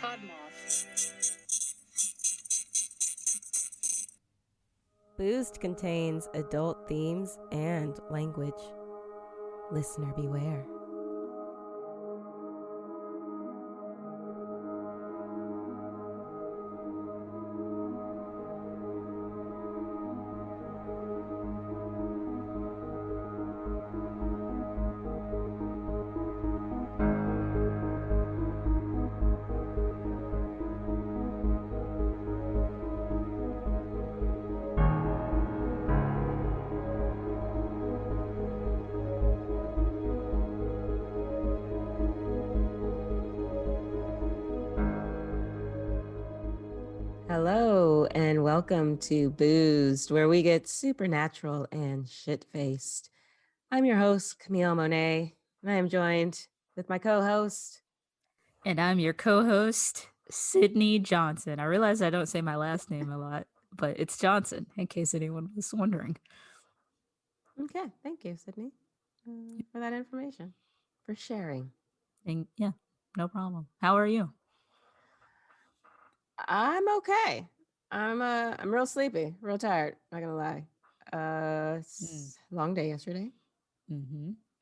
PodMoth. Boosed contains adult themes and language. Listener beware. Hello, and welcome to Boosed, where we get supernatural and shit-faced. I'm your host, Camille Monae, and I am joined with my co-host. And I'm your co-host, Sydney Johnson. I realize I don't say my last name a lot, but it's Johnson, in case anyone was wondering. Okay, thank you, Sydney, for that information, for sharing. And yeah, no problem. How are you? I'm okay. I'm real sleepy, real tired. Not gonna lie. It's a long day yesterday,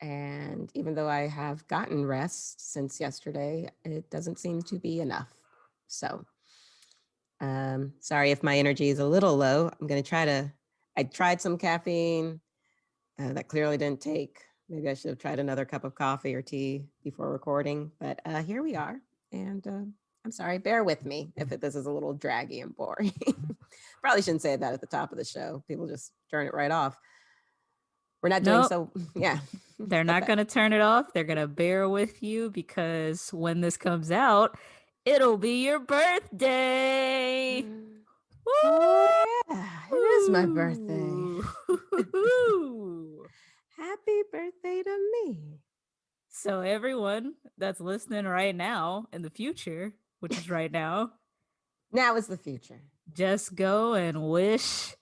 and even though I have gotten rest since yesterday, it doesn't seem to be enough. So, sorry if my energy is a little low. I'm gonna try to. I tried some caffeine. That clearly didn't take. Maybe I should have tried another cup of coffee or tea before recording. But here we are, and I'm sorry. Bear with me if this is a little draggy and boring. Probably shouldn't say that at the top of the show. People just turn it right off. We're not doing so. Yeah. They're not going to turn it off. They're going to bear with you because when this comes out, it'll be your birthday. Oh, yeah. It is my birthday. Happy birthday to me. So everyone that's listening right now in the future, which is right now. Now is the future. Just go and wish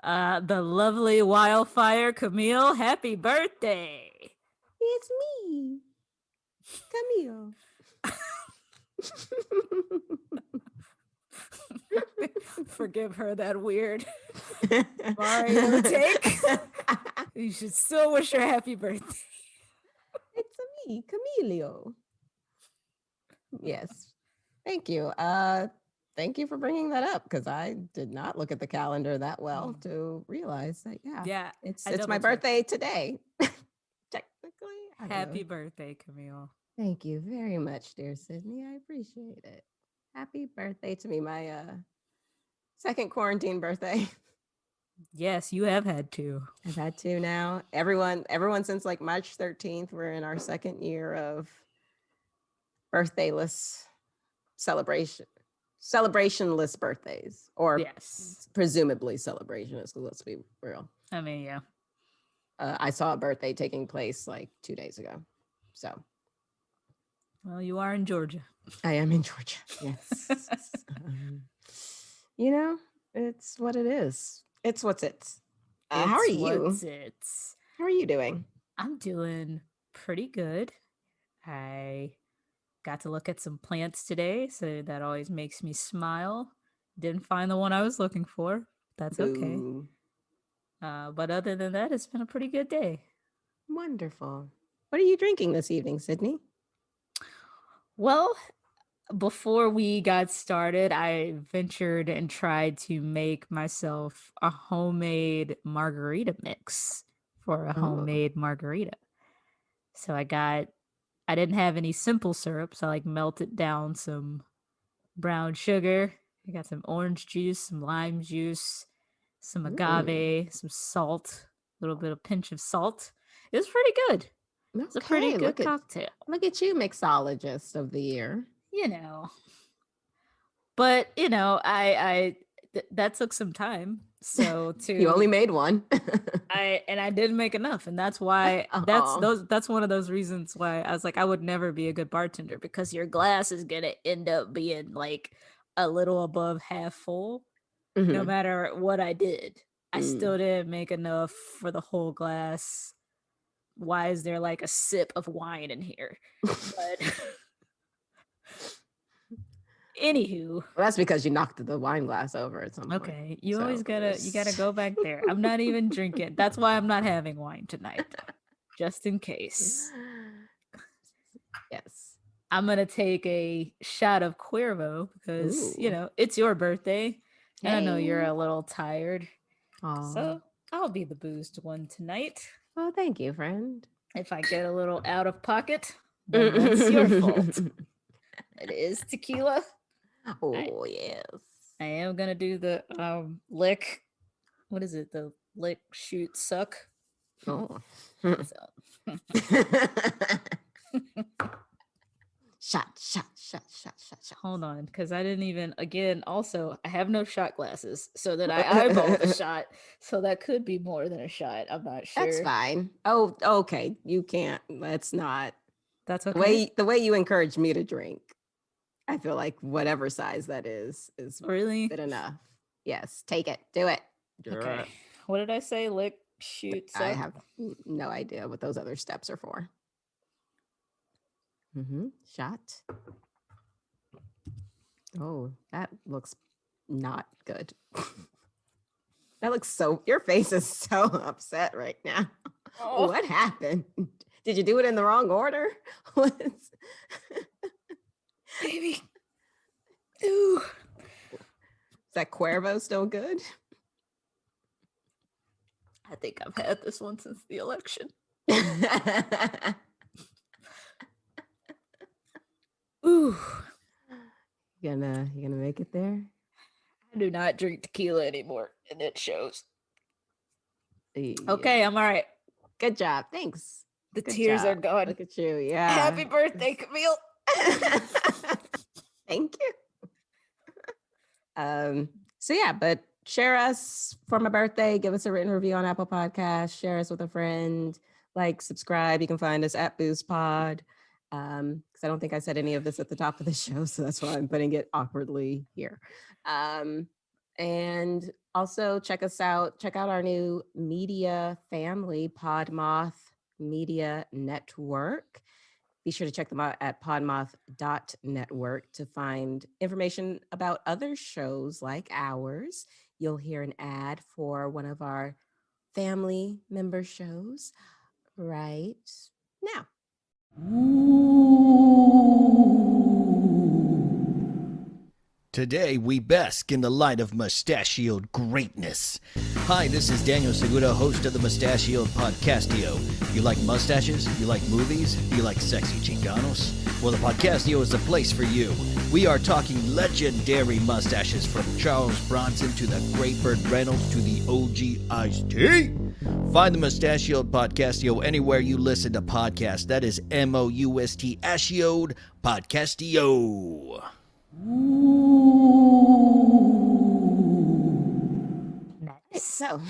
the lovely wildfire Camille happy birthday. It's me, Camille. Forgive her that weird Mario take. You should still wish her happy birthday. It's me, Camilio. Yes. Thank you. Thank you for bringing that up because I did not look at the calendar that well to realize that. Yeah, it's my birthday today. Technically, happy birthday, Camille. Thank you very much, dear Sydney. I appreciate it. Happy birthday to me, my second quarantine birthday. Yes, you have had two. I've had two now. Everyone since like March 13th, we're in our second year of birthdayless celebrationless birthdays, or presumably celebrationless. Let's be real. I mean, yeah. I saw a birthday taking place like 2 days ago. So, well, you are in Georgia. I am in Georgia. Yes. You know, it's what it is. It's what's it. How are you? How are you doing? I'm doing pretty good. I got to look at some plants today, so that always makes me smile. Didn't find the one I was looking for. That's okay. But other than that, it's been a pretty good day. Wonderful. What are you drinking this evening, Sydney? Well, before we got started, I ventured and tried to make myself a homemade margarita mix for a homemade margarita. So I didn't have any simple syrup, so I melted down some brown sugar. I got some orange juice, some lime juice, some agave, some salt, a little bit of pinch of salt. It was pretty good. Okay, it's a pretty good cocktail. Look at you, mixologist of the year. You know. But, you know, that took some time. So you only made one. I didn't make enough, and that's why that's one of those reasons why I was like, I would never be a good bartender, because your glass is gonna end up being like a little above half full, no matter what I did. I still didn't make enough for the whole glass. Why is there like a sip of wine in here? But Anywho, Well, that's because you knocked the wine glass over at some point. okay, you So always gotta go back there. I'm not even drinking. That's why I'm not having wine tonight, just in case. Yes. I'm gonna take a shot of Cuervo because Ooh. it's your birthday, and I know you're Hey. a little tired, Aw. so I'll be the boozed one tonight. Well, thank you, friend. If I get a little out of pocket, then that's your fault. It is tequila. Oh, yes. I am gonna do the lick. What is it? The lick, shoot, suck. Oh. So, Shot. hold on, because I didn't even. Again, also, I have no shot glasses, so that I eyeballed the shot. So that could be more than a shot. I'm not sure. That's fine. Oh, okay. You can't. Let's not. That's okay. The way you encourage me to drink, I feel like whatever size that is Really good enough. Yes, take it. Do it. okay. What did I say? Lick, shoot, suck. I have no idea what those other steps are for. Shot. Oh, that looks not good. That looks so, your face is so upset right now. Oh. What happened? Did you do it in the wrong order? Baby. Ooh. Is that Cuervo still good? I think I've had this one since the election. Ooh. You gonna make it there? I do not drink tequila anymore, and it shows. Yeah. Okay, I'm all right. Good job. Thanks. The Good tears job. are gone. Look at you. Yeah. Happy birthday, Camille. Thank you. So yeah, but share us for my birthday. Give us a written review on Apple Podcasts. Share us with a friend. Like, subscribe. You can find us at Boosed Pod. Because I don't think I said any of this at the top of the show, so that's why I'm putting it awkwardly here. And also check us out. Check out our new media family, PodMoth Media Network. Be sure to check them out at podmoth.network to find information about other shows like ours. You'll hear an ad for one of our family member shows right now. Today, we bask in the light of mustachioed greatness. Hi, this is Daniel Segura, host of the Mustachioed Podcastio. You like mustaches? You like movies? You like sexy Chinganos? Well, the Podcastio is the place for you. We are talking legendary mustaches from Charles Bronson to the Great Burt Reynolds to the OG Ice-T. Find the Mustachioed Podcastio anywhere you listen to podcasts. That is MOUST-achioed Podcastio. Nice. So,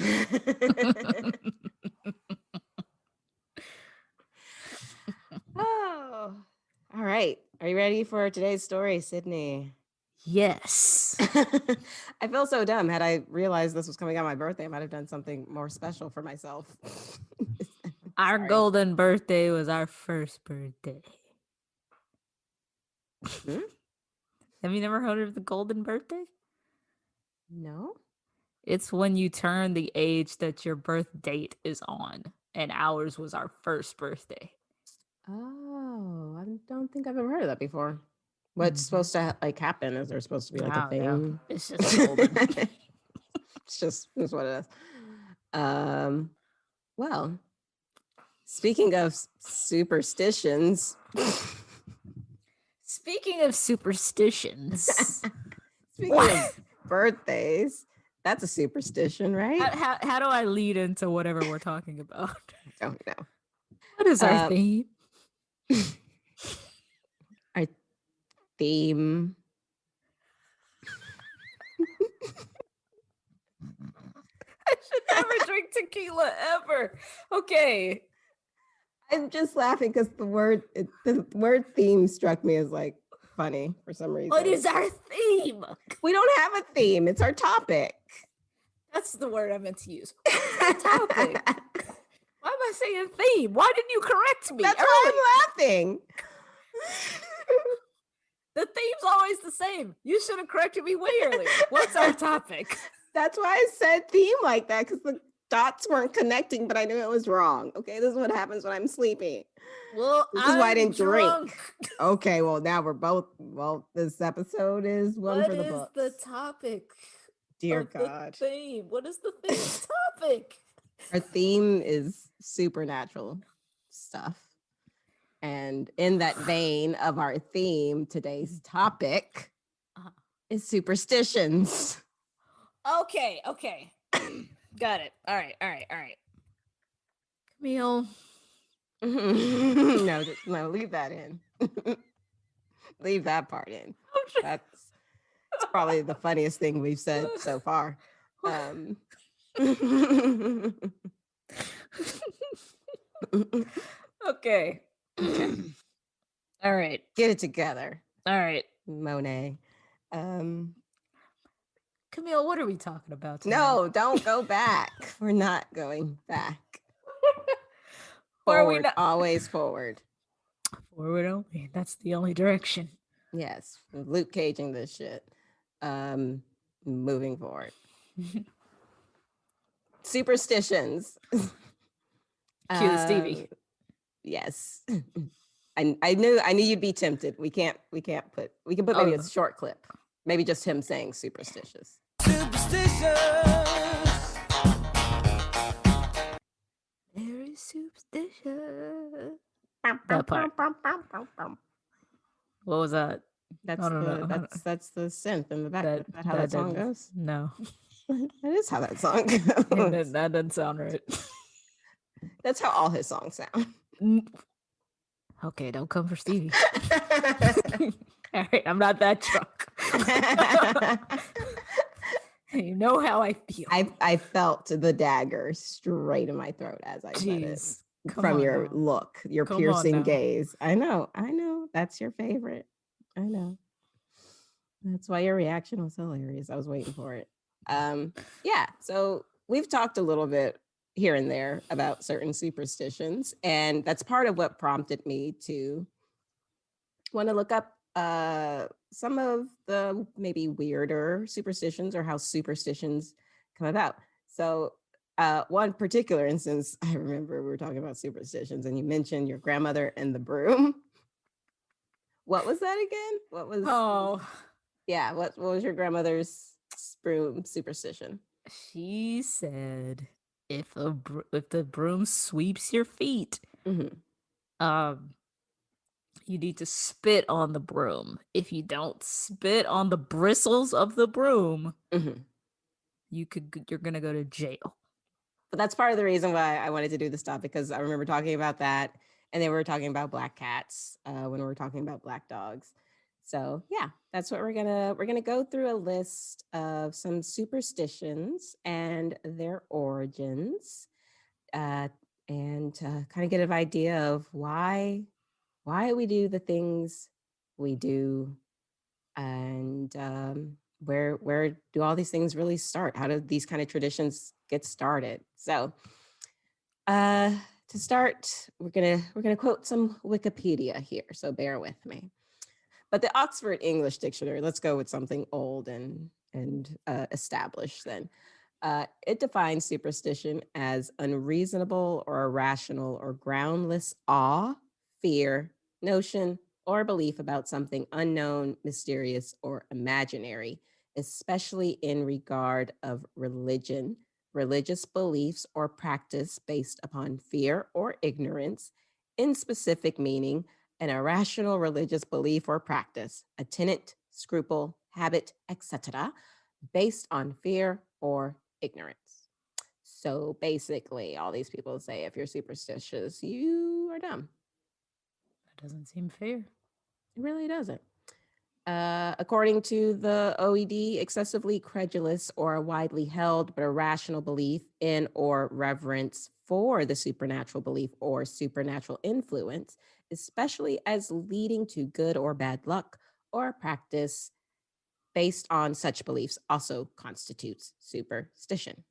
oh, all right. Are you ready for today's story, Sydney? Yes. I feel so dumb. Had I realized this was coming on my birthday, I might have done something more special for myself. Our Sorry. golden birthday was our first birthday. Have you never heard of the golden birthday? No. It's when you turn the age that your birth date is on, and ours was our first birthday. Oh, I don't think I've ever heard of that before. What's supposed to happen? Is there supposed to be like a thing? No. It's just golden. It's what it is. Well, speaking of superstitions. Speaking of superstitions. Speaking of birthdays, that's a superstition, right? How do I lead into whatever we're talking about? I don't know. What is our theme? Our theme. I should never drink tequila ever. Okay. I'm just laughing because the word theme struck me as funny for some reason. What is our theme? We don't have a theme. It's our topic. That's the word I meant to use. What's our topic? Why am I saying theme? Why didn't you correct me? That's why I'm laughing. The theme's always the same. You should have corrected me way earlier. What's our topic? That's why I said theme like that, because the dots weren't connecting, but I knew it was wrong. Okay, this is what happens when I'm sleepy. Well, This is why I didn't drunk. drink. Okay, well, now we're both, well, this episode is one for the books. What is the topic? Dear God. The theme. What is the theme topic? Our theme is supernatural stuff. And in that vein of our theme, today's topic is superstitions. Okay. Got it. All right. Camille. No, leave that in. Leave that part in. That's probably the funniest thing we've said so far. Okay. All right. Get it together. All right. Monae. Camille, what are we talking about today? No, don't go back. We're not going back. Or are we Forward, not? always forward. Forward only. That's the only direction. Yes, Luke Caging this shit. Moving forward. Superstitions. Cue the Stevie. Yes. I knew you'd be tempted. We can put maybe a short clip. Maybe just him saying superstitious. Superstitious. Very superstitious. That part. What was that? That's No. that's the synth in the back. Is that how that song goes? No. That is how that song goes. That doesn't sound right. That's how all his songs sound. Okay, don't come for Stevie. All right, I'm not that drunk. You know how I feel. I felt the dagger straight in my throat as I said it. From your look, your piercing gaze. I know. That's your favorite. I know. That's why your reaction was hilarious. I was waiting for it. Yeah, so we've talked a little bit here and there about certain superstitions, and that's part of what prompted me to want to look up some of the maybe weirder superstitions or how superstitions come about. So one particular instance, I remember we were talking about superstitions and you mentioned your grandmother and the broom. What was that again? What was your grandmother's broom superstition? She said if the broom sweeps your feet, you need to spit on the broom. If you don't spit on the bristles of the broom, you're gonna go to jail. But that's part of the reason why I wanted to do this topic, because I remember talking about that, and then we were talking about black cats when we were talking about black dogs. So yeah, that's what we're gonna go through a list of some superstitions and their origins, and kind of get an idea of why we do the things we do, and where do all these things really start? How do these kind of traditions get started? So to start, we're gonna quote some Wikipedia here, so bear with me. But the Oxford English Dictionary, let's go with something old and established then. It defines superstition as unreasonable or irrational or groundless awe, fear, notion, or belief about something unknown, mysterious, or imaginary, especially in regard of religion, religious beliefs, or practice based upon fear or ignorance, in specific meaning, an irrational religious belief or practice, a tenet, scruple, habit, etc., based on fear or ignorance. So basically, all these people say if you're superstitious, you are dumb. That doesn't seem fair. It really doesn't. According to the OED, excessively credulous or widely held but irrational belief in or reverence for the supernatural belief or supernatural influence, especially as leading to good or bad luck or practice based on such beliefs, also constitutes superstition.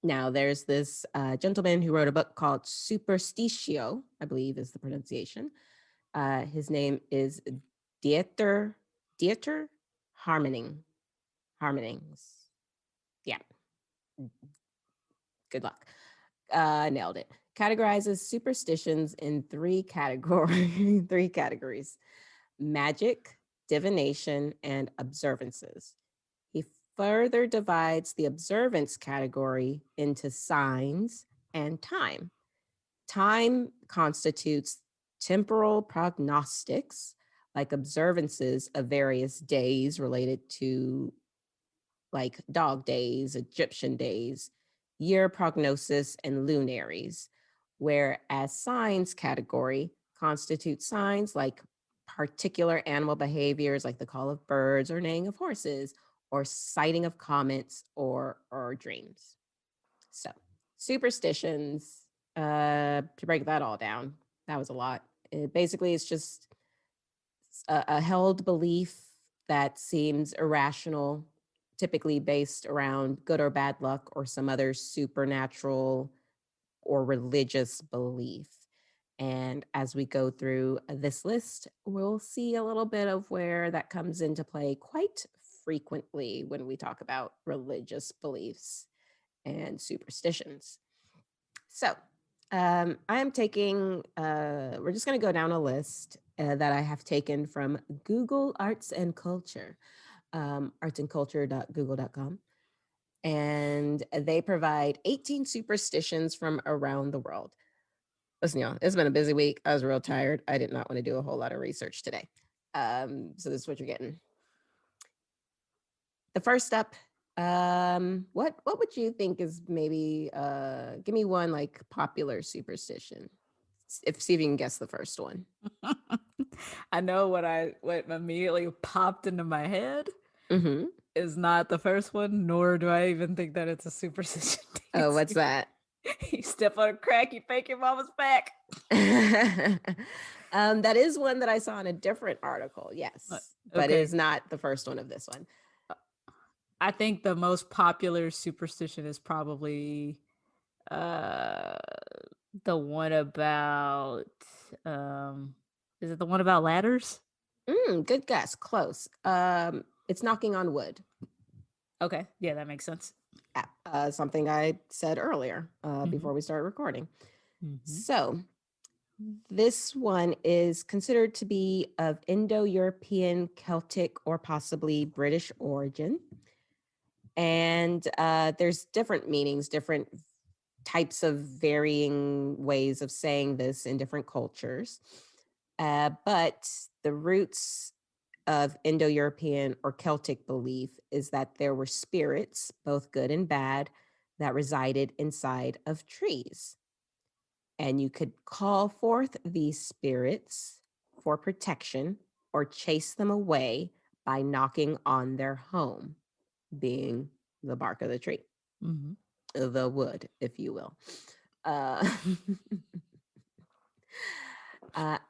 Now, there's this gentleman who wrote a book called Superstitio, I believe is the pronunciation. His name is Dieter Dieter Harmonings. Yeah, good luck. Nailed it. Categorizes superstitions in three categories: magic, divination, and observances. He further divides the observance category into signs and time. Time constitutes temporal prognostics, like observances of various days related to, like dog days, Egyptian days, year prognosis, and lunaries, whereas signs category constitutes signs like particular animal behaviors, like the call of birds or neighing of horses, or sighting of comets or dreams. So, superstitions, to break that all down, that was a lot. Basically, it's just a held belief that seems irrational, typically based around good or bad luck or some other supernatural or religious belief. And as we go through this list, we'll see a little bit of where that comes into play quite frequently when we talk about religious beliefs and superstitions. So, I am taking, we're just going to go down a list that I have taken from Google Arts and Culture, artsandculture.google.com. And they provide 18 superstitions from around the world. Listen, y'all, it's been a busy week. I was real tired. I did not want to do a whole lot of research today. So this is what you're getting. The first up, what would you think is maybe, give me one like popular superstition. See if you can guess the first one. I know what immediately popped into my head Mm-hmm. is not the first one, nor do I even think that it's a superstition. Oh, what's that? You step on a crack, you fake your mama's back. That is one that I saw in a different article, yes. But it okay. is not the first one of this one. I think the most popular superstition is probably the one about is it the one about ladders? Good guess. Close. It's knocking on wood. Okay. Yeah, that makes sense. Something I said earlier before we started recording. So this one is considered to be of Indo-European, Celtic, or possibly British origin. And there's different meanings, different types of varying ways of saying this in different cultures. But the roots of Indo-European or Celtic belief is that there were spirits, both good and bad, that resided inside of trees. And you could call forth these spirits for protection or chase them away by knocking on their home, being the bark of the tree, the wood, if you will.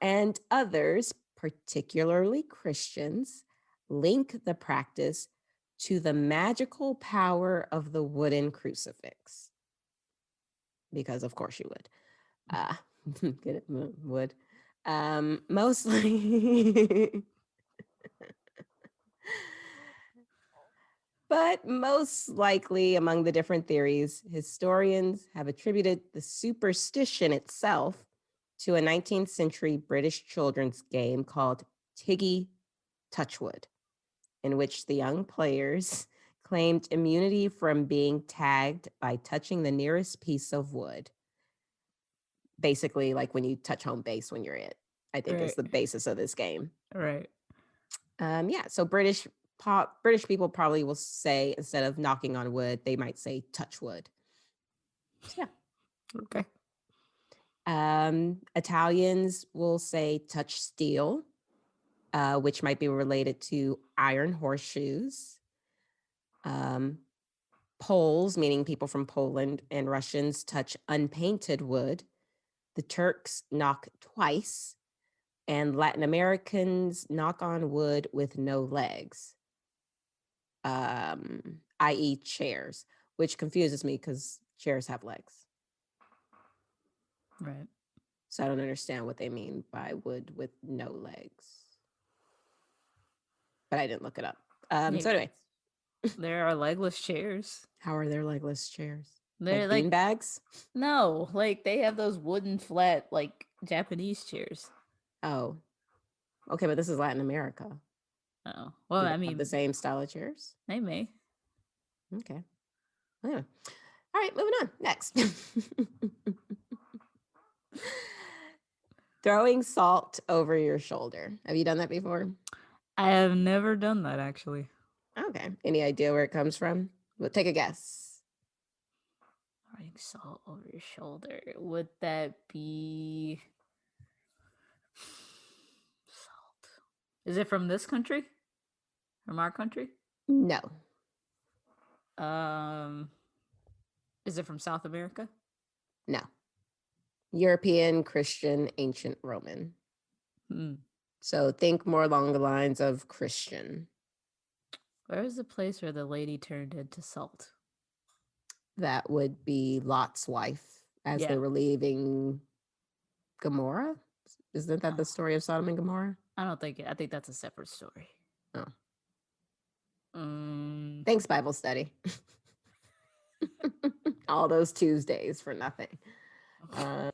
And others, particularly Christians, link the practice to the magical power of the wooden crucifix. Because of course you would. Get it? Wood. Mostly. But most likely, among the different theories, historians have attributed the superstition itself to a 19th century British children's game called Tiggy Touchwood, in which the young players claimed immunity from being tagged by touching the nearest piece of wood. Basically, like when you touch home base when you're it, I think is the basis of this game. Right. Yeah, so British people probably will say, instead of knocking on wood, they might say touch wood. So, yeah. Okay. Italians will say touch steel, which might be related to iron horseshoes. Poles, meaning people from Poland, and Russians touch unpainted wood. The Turks knock twice, and Latin Americans knock on wood with no legs, i.e. chairs, which confuses me because chairs have legs. Right. So I don't understand what they mean by wood with no legs. but I didn't look it up. Yeah, So anyway, there are legless chairs. how are there legless chairs? They're Like bean bags? no, like they have those wooden flat like Japanese chairs. Oh, okay, but this is Latin America. Oh, well, Do I they have mean, the same style of chairs? they may. Okay. Well, anyway. All right, moving on. Next. Throwing salt over your shoulder. Have you done that before? I have never done that actually. Okay. Any idea where it comes from? Well, take a guess. Throwing salt over your shoulder. Would that be salt? Is it from this country? From our country? No. Is it from South America? No. European, Christian, ancient Roman. Hmm. So think more along the lines of Christian. Where is the place where the lady turned into salt? That would be Lot's wife as they Yeah. were leaving Gomorrah. Isn't that Oh. the story of Sodom and Gomorrah? I think that's a separate story. Oh. Mm, Thanks, Bible study. All those Tuesdays for nothing. hmm.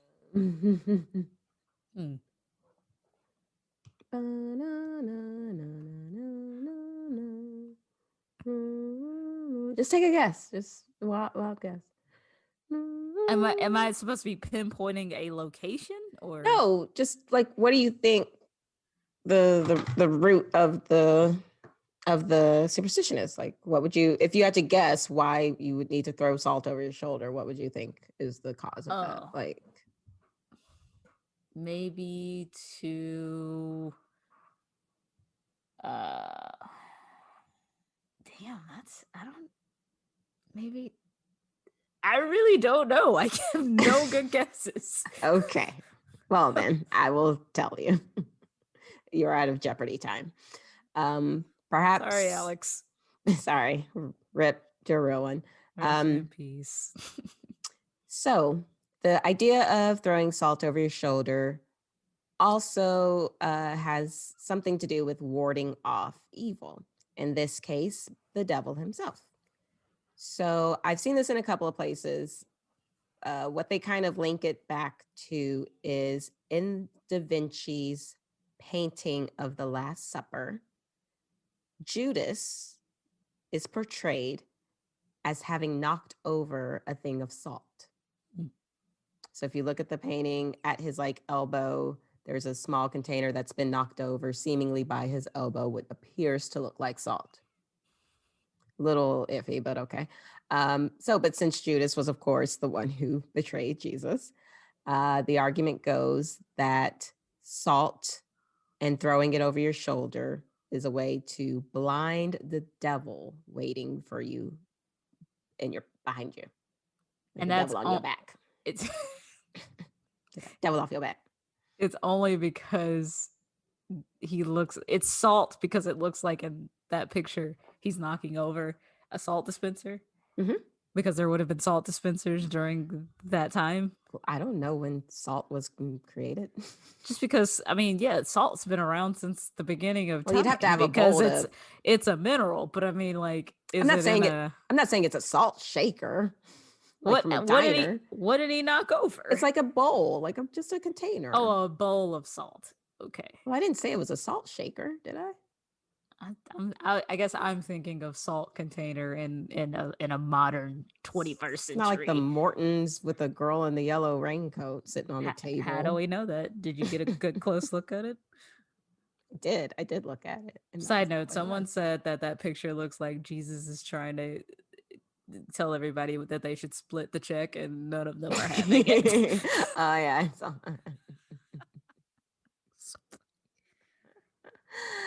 Just take a guess. Just wild guess. Am I supposed to be pinpointing a location or No, just like what do you think the root of the superstition is? Like what would you, if you had to guess why you would need to throw salt over your shoulder, what would you think is the cause of that? Oh. Like maybe to damn, I really don't know. I have no good guesses. okay. Well then, I will tell you. You're out of Jeopardy time. Perhaps Sorry, Alex. Sorry, rip to a real one. Rest in peace. So the idea of throwing salt over your shoulder also has something to do with warding off evil. In this case, the devil himself. So I've seen this in a couple of places. What they kind of link it back to is in Da Vinci's painting of the Last Supper, Judas is portrayed as having knocked over a thing of salt. So if you look at the painting at his like elbow, there's a small container that's been knocked over seemingly by his elbow, what appears to look like salt. Little iffy, but okay. But since Judas was, of course, the one who betrayed Jesus, the argument goes that salt and throwing it over your shoulder is a way to blind the devil waiting for you and behind you. Like And the that's devil on your back. It's Devil off your back. it's only because it's salt because it looks like in that picture he's knocking over a salt dispenser. Mhm. Because there would have been salt dispensers during that time. I don't know when salt was created. Just because, I mean, yeah, salt's been around since the beginning of time. Well, you'd have to have a because bowl it's a mineral, but I mean, like, I'm not saying it's a salt shaker. Like from a diner. What did he knock over? It's like a bowl, like just a container. Oh, a bowl of salt. Okay. Well, I didn't say it was a salt shaker, did I? I guess I'm thinking of salt container in a modern 21st century. Not like the Mortons with a girl in the yellow raincoat sitting on the table. How do we know that? Did you get a good close look at it? I did look at it. Side note, someone said that picture looks like Jesus is trying to tell everybody that they should split the check and none of them are having it. Oh yeah.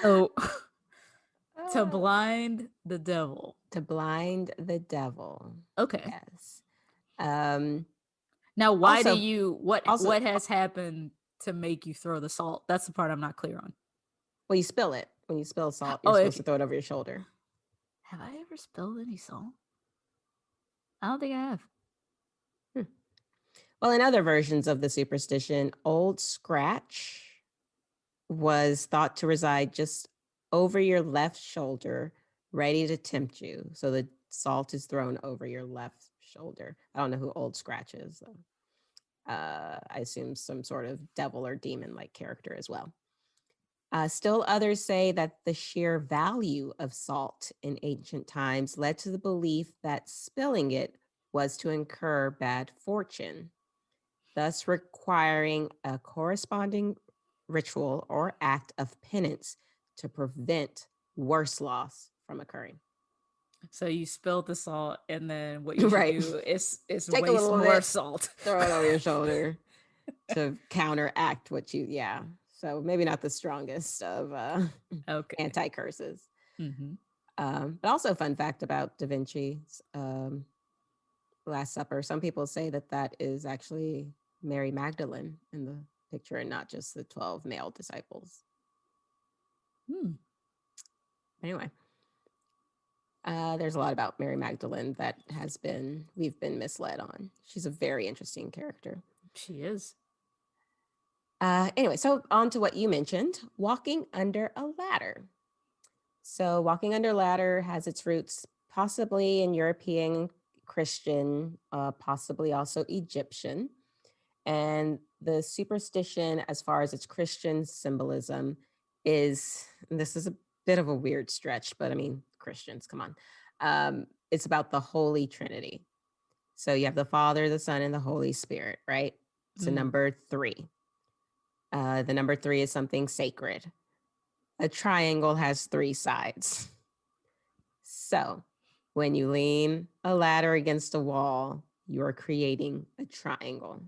So to blind the devil. To blind the devil. Okay. Yes. Now, why do you what has happened to make you throw the salt? That's the part I'm not clear on. Well, you spill it. When you spill salt, you're supposed to throw it over your shoulder. Have I ever spilled any salt? I don't think I have. Well, in other versions of the superstition, Old Scratch was thought to reside just over your left shoulder, ready to tempt you. So the salt is thrown over your left shoulder. I don't know who Old Scratch is, though. I assume some sort of devil or demon like character as well. Still others say that the sheer value of salt in ancient times led to the belief that spilling it was to incur bad fortune, thus requiring a corresponding ritual or act of penance to prevent worse loss from occurring. So you spilled the salt, and then what you should Right. do is Take a waste little more bit, salt. throw it over your shoulder to counteract what you, yeah. So maybe not the strongest of Okay. anti-curses. Mm-hmm. But also a fun fact about Da Vinci's Last Supper. Some people say that that is actually Mary Magdalene in the picture and not just the 12 male disciples. Anyway, there's a lot about Mary Magdalene that we've been misled on. She's a very interesting character. She is. Anyway, so on to what you mentioned, walking under a ladder. So walking under a ladder has its roots possibly in European Christian, possibly also Egyptian. And the superstition, as far as its Christian symbolism, this is a bit of a weird stretch, but I mean, Christians, come on. It's about the Holy Trinity. So you have the Father, the Son, and the Holy Spirit, right? It's a number 3. The number 3 is something sacred. A triangle has 3 sides. So when you lean a ladder against a wall, you're creating a triangle.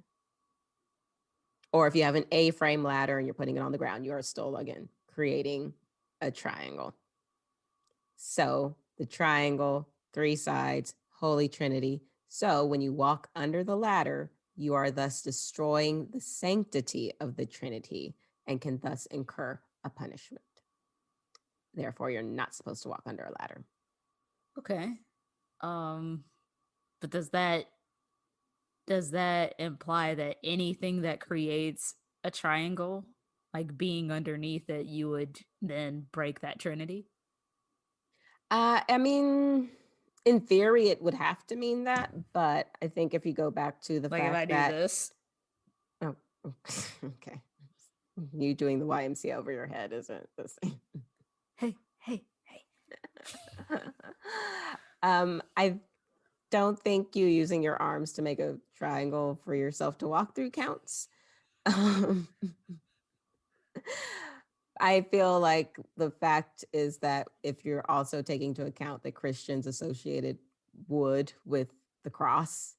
Or if you have an A-frame ladder and you're putting it on the ground, you are still, again, creating a triangle. So the triangle, 3 sides, Holy Trinity. So when you walk under the ladder, you are thus destroying the sanctity of the Trinity and can thus incur a punishment. Therefore, you're not supposed to walk under a ladder. Okay. But does that imply that anything that creates a triangle, like being underneath it, you would then break that trinity? I mean, in theory, it would have to mean that, but I think if you go back to the Like if I fact do that this. oh, okay, you doing the YMCA over your head isn't the same. Hey. I don't think you using your arms to make a triangle for yourself to walk through counts. I feel like the fact is that if you're also taking into account that Christians associated wood with the cross,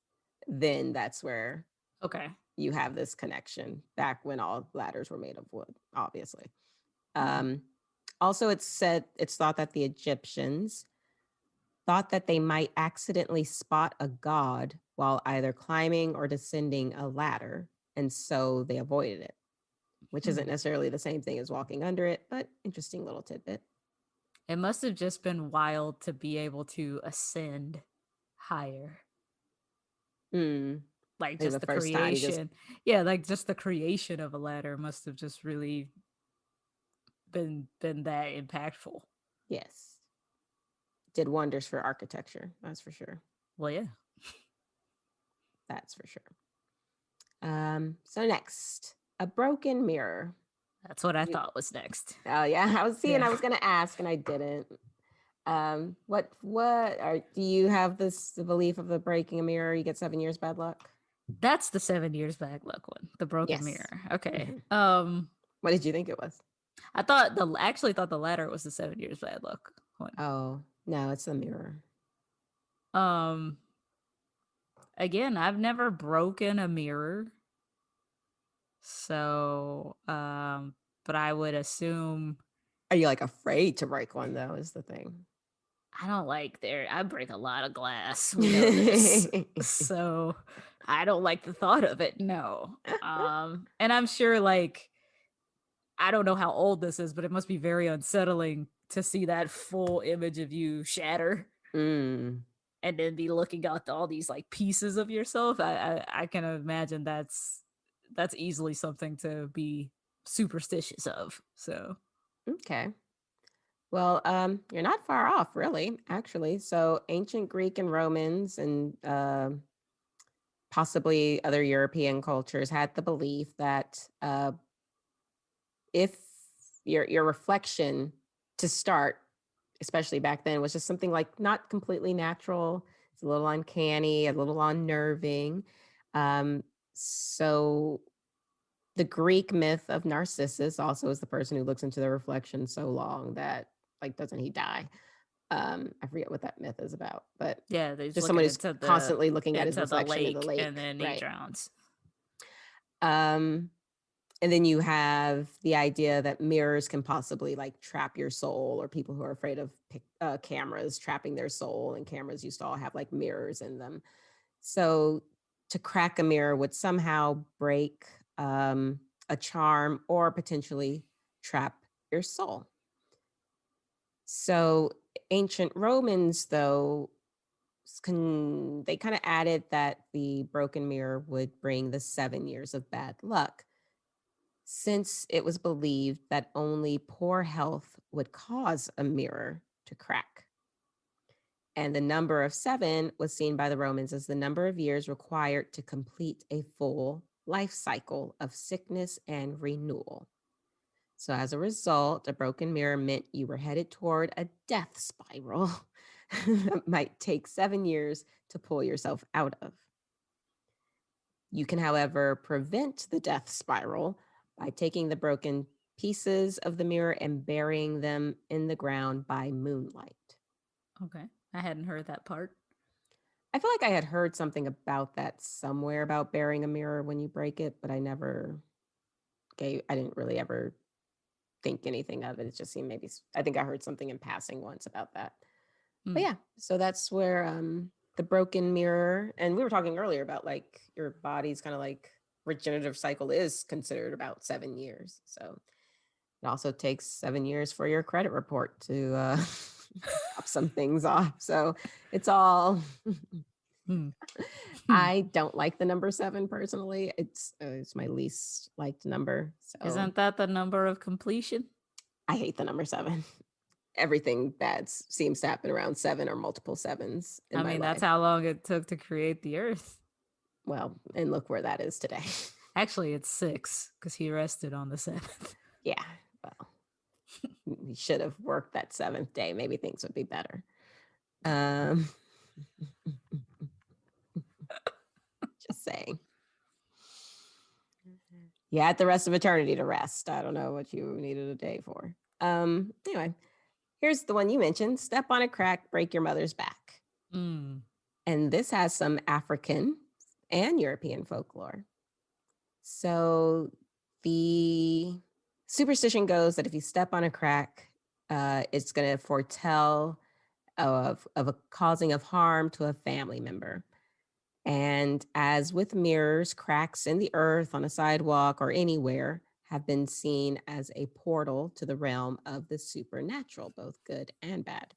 then that's where Okay. you have this connection back when all ladders were made of wood, obviously. Also, it's thought that the Egyptians thought that they might accidentally spot a god while either climbing or descending a ladder, and so they avoided it, which isn't necessarily the same thing as walking under it, but interesting little tidbit. It must have just been wild to be able to ascend higher. Like just the creation. Yeah, like just the creation of a ladder must have just really been that impactful. Yes. Did wonders for architecture, that's for sure. Well, yeah. That's for sure. So next, a broken mirror. That's what I thought was next. Oh yeah, I was seeing. Yeah. I was gonna ask, and I didn't. Do you have the belief of the breaking a mirror, you get 7 years bad luck? That's the 7 years bad luck one, the broken mirror. Okay. What did you think it was? I actually thought the ladder was the 7 years bad luck one. Oh no, it's the mirror. Again, I've never broken a mirror. So, but I would assume. Are you like afraid to break one though, is the thing? I don't I break a lot of glass. We know this. So I don't like the thought of it. No. And I'm sure I don't know how old this is, but it must be very unsettling to see that full image of you shatter. And then be looking at all these pieces of yourself. I can imagine that's easily something to be superstitious of. So okay. Well, you're not far off, really, actually. So, ancient Greek and Romans and possibly other European cultures had the belief that if your reflection to start, especially back then, was just something like not completely natural, it's a little uncanny, a little unnerving. Um, so the Greek myth of Narcissus also is the person who looks into the reflection so long that like doesn't he die? I forget what that myth is about, but Yeah, he's just someone looking who's constantly looking at his into the reflection in the lake, and lake, then he right? drowns. Um, and then you have the idea that mirrors can possibly like trap your soul, or people who are afraid of cameras trapping their soul, and cameras used to all have like mirrors in them. So to crack a mirror would somehow break a charm or potentially trap your soul. So ancient Romans, though, they kind of added that the broken mirror would bring the 7 years of bad luck, since it was believed that only poor health would cause a mirror to crack. And the number of 7 was seen by the Romans as the number of years required to complete a full life cycle of sickness and renewal. So, as a result, a broken mirror meant you were headed toward a death spiral that might take 7 years to pull yourself out of. You can, however, prevent the death spiral by taking the broken pieces of the mirror and burying them in the ground by moonlight. Okay, I hadn't heard that part. I feel like I had heard something about that somewhere about burying a mirror when you break it, but I didn't really ever think anything of it. It just seemed maybe, I think I heard something in passing once about that. But yeah, so that's where the broken mirror, and we were talking earlier about like your body's kind of like regenerative cycle is considered about 7 years. So it also takes 7 years for your credit report to drop some things off. So it's all. I don't like the number 7 personally. It's my least liked number. So Isn't that the number of completion? I hate the number 7. Everything bad seems to happen around 7 or multiple 7s in my life. That's how long it took to create the earth. Well, and look where that is today. Actually, it's 6 because he rested on the 7th. Yeah, well, we should have worked that 7th day. Maybe things would be better. Just saying. You had the rest of eternity to rest. I don't know what you needed a day for. Anyway, here's the one you mentioned: step on a crack, break your mother's back. And this has some African and European folklore. So the superstition goes that if you step on a crack, it's going to foretell of a causing of harm to a family member. And as with mirrors, cracks in the earth, on a sidewalk, or anywhere have been seen as a portal to the realm of the supernatural, both good and bad.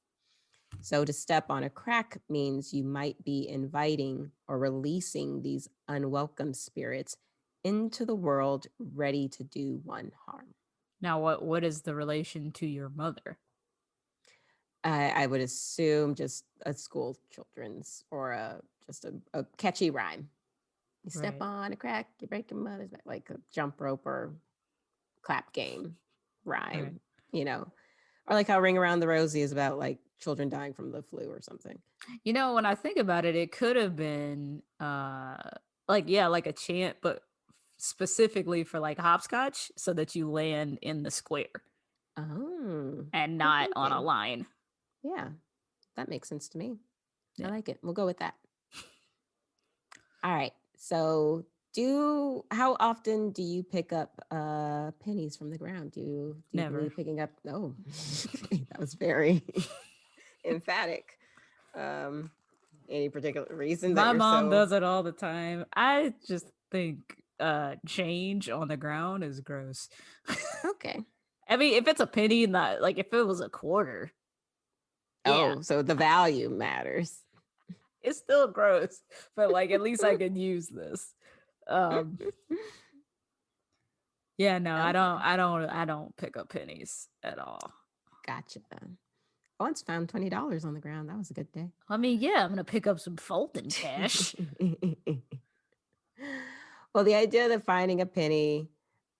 So to step on a crack means you might be inviting or releasing these unwelcome spirits into the world, ready to do one harm. Now, what is the relation to your mother? I would assume just a school children's, or just a catchy rhyme. You step on a crack, you break your mother's back, like a jump rope or clap game rhyme, or like how Ring Around the Rosie is about like children dying from the flu or something. When I think about it, it could have been like a chant, but specifically for like hopscotch, so that you land in the square. Oh, and not on a line. Yeah, that makes sense to me. Yeah. I like it. We'll go with that. All right. So how often do you pick up pennies from the ground? Do you Never. believe picking up? No, that was very emphatic. Any particular reason? My mom does it all the time. I just think change on the ground is gross. Okay. I mean, if it's a penny, not like if it was a quarter. Oh, so the value matters. It's still gross, but like at least I can use this. Yeah, no, I don't pick up pennies at all. Gotcha. I once found $20 on the ground. That was a good day. I mean, yeah, I'm gonna pick up some folding cash. Well, the idea of finding a penny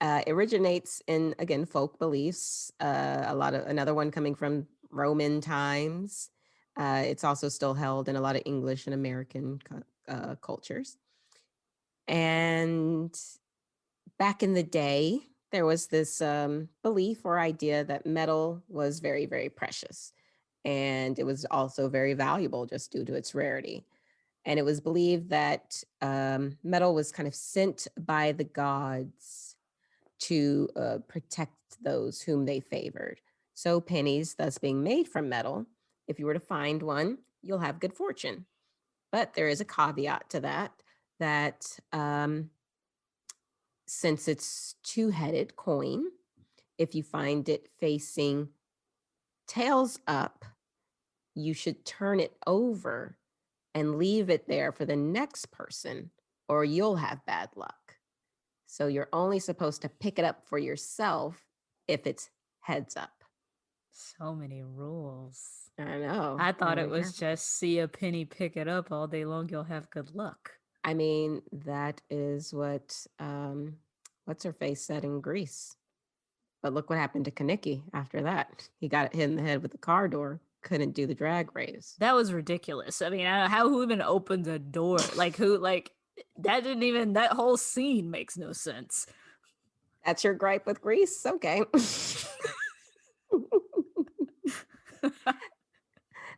originates in, again, folk beliefs. Another one coming from Roman times. It's also still held in a lot of English and American cultures. And back in the day, there was this belief or idea that metal was very, very precious. And it was also very valuable just due to its rarity. And it was believed that metal was kind of sent by the gods to protect those whom they favored. So pennies, thus being made from metal, if you were to find one, you'll have good fortune. But there is a caveat to that since it's two-headed coin, if you find it facing tails up, you should turn it over and leave it there for the next person, or you'll have bad luck. So you're only supposed to pick it up for yourself if it's heads up. So many rules. I know. I thought Really it was careful. just see a penny, pick it up all day long, you'll have good luck. I mean, that is what what's her face said in Greece. But look what happened to Kaniki after that. He got hit in the head with the car door, couldn't do the drag race. That was ridiculous. I mean, who even opens a door? Like that whole scene makes no sense. That's your gripe with Greece? Okay.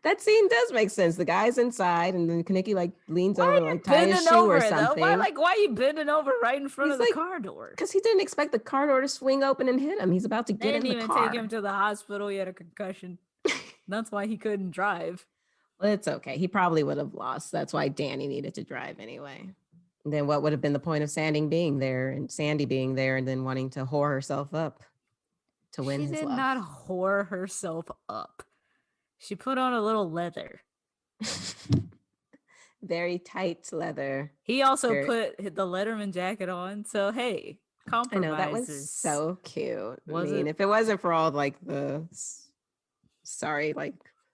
That scene does make sense. The guy's inside, and then Kaneki like leans over, like tie his shoe or something. Why are you bending over right in front of the car door? Because he didn't expect the car door to swing open and hit him. He's about to get in the car. They didn't even take him to the hospital. He had a concussion. That's why he couldn't drive. Well, it's okay. He probably would have lost. That's why Danny needed to drive anyway. And then what would have been the point of Sandy being there, and then wanting to whore herself up to win his love? She did not whore herself up. She put on a little leather. Very tight leather. He also put the Letterman jacket on. So, hey, compromises. I know, that was so cute. Was it? If it wasn't for all like the,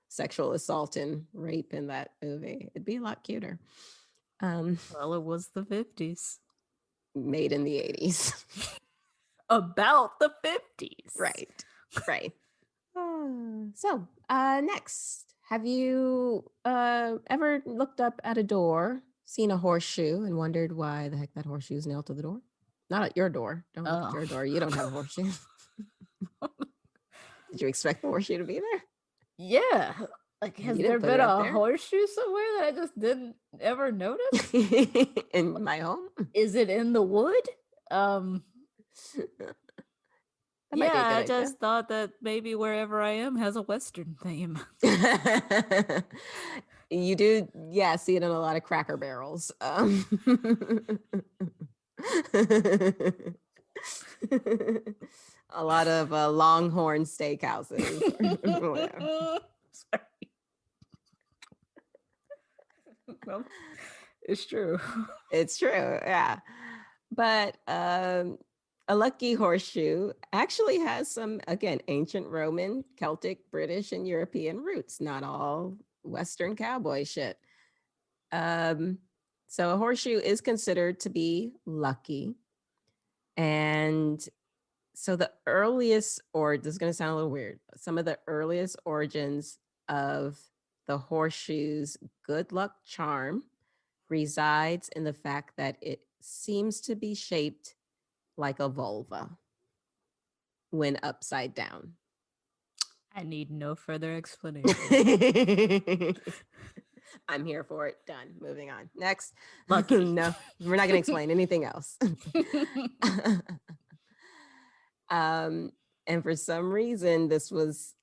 sexual assault and rape in that movie, it'd be a lot cuter. Well, it was the 50s. Made in the 80s. About the 50s. Right. So, next, have you ever looked up at a door, seen a horseshoe, and wondered why the heck that horseshoe is nailed to the door? Not at your door. Don't look at your door. You don't have a horseshoe. Did you expect the horseshoe to be there? Yeah. Like, has there been a horseshoe somewhere that I just didn't ever notice? In my home? Is it in the wood? Yeah, I just thought that maybe wherever I am has a Western theme. You do, see it in a lot of Cracker Barrels. A lot of Longhorn steakhouses. Sorry. Well, it's true. It's true, yeah. But a lucky horseshoe actually has some, again, ancient Roman, Celtic, British, and European roots, not all Western cowboy shit. So a horseshoe is considered to be lucky. And so the earliest, or this is going to sound a little weird, some of the earliest origins of the horseshoe's good luck charm resides in the fact that it seems to be shaped like a vulva when upside down. I need no further explanation. I'm here for it. Done. Moving on. Next. Lucky. No, we're not going to explain anything else. And for some reason, this was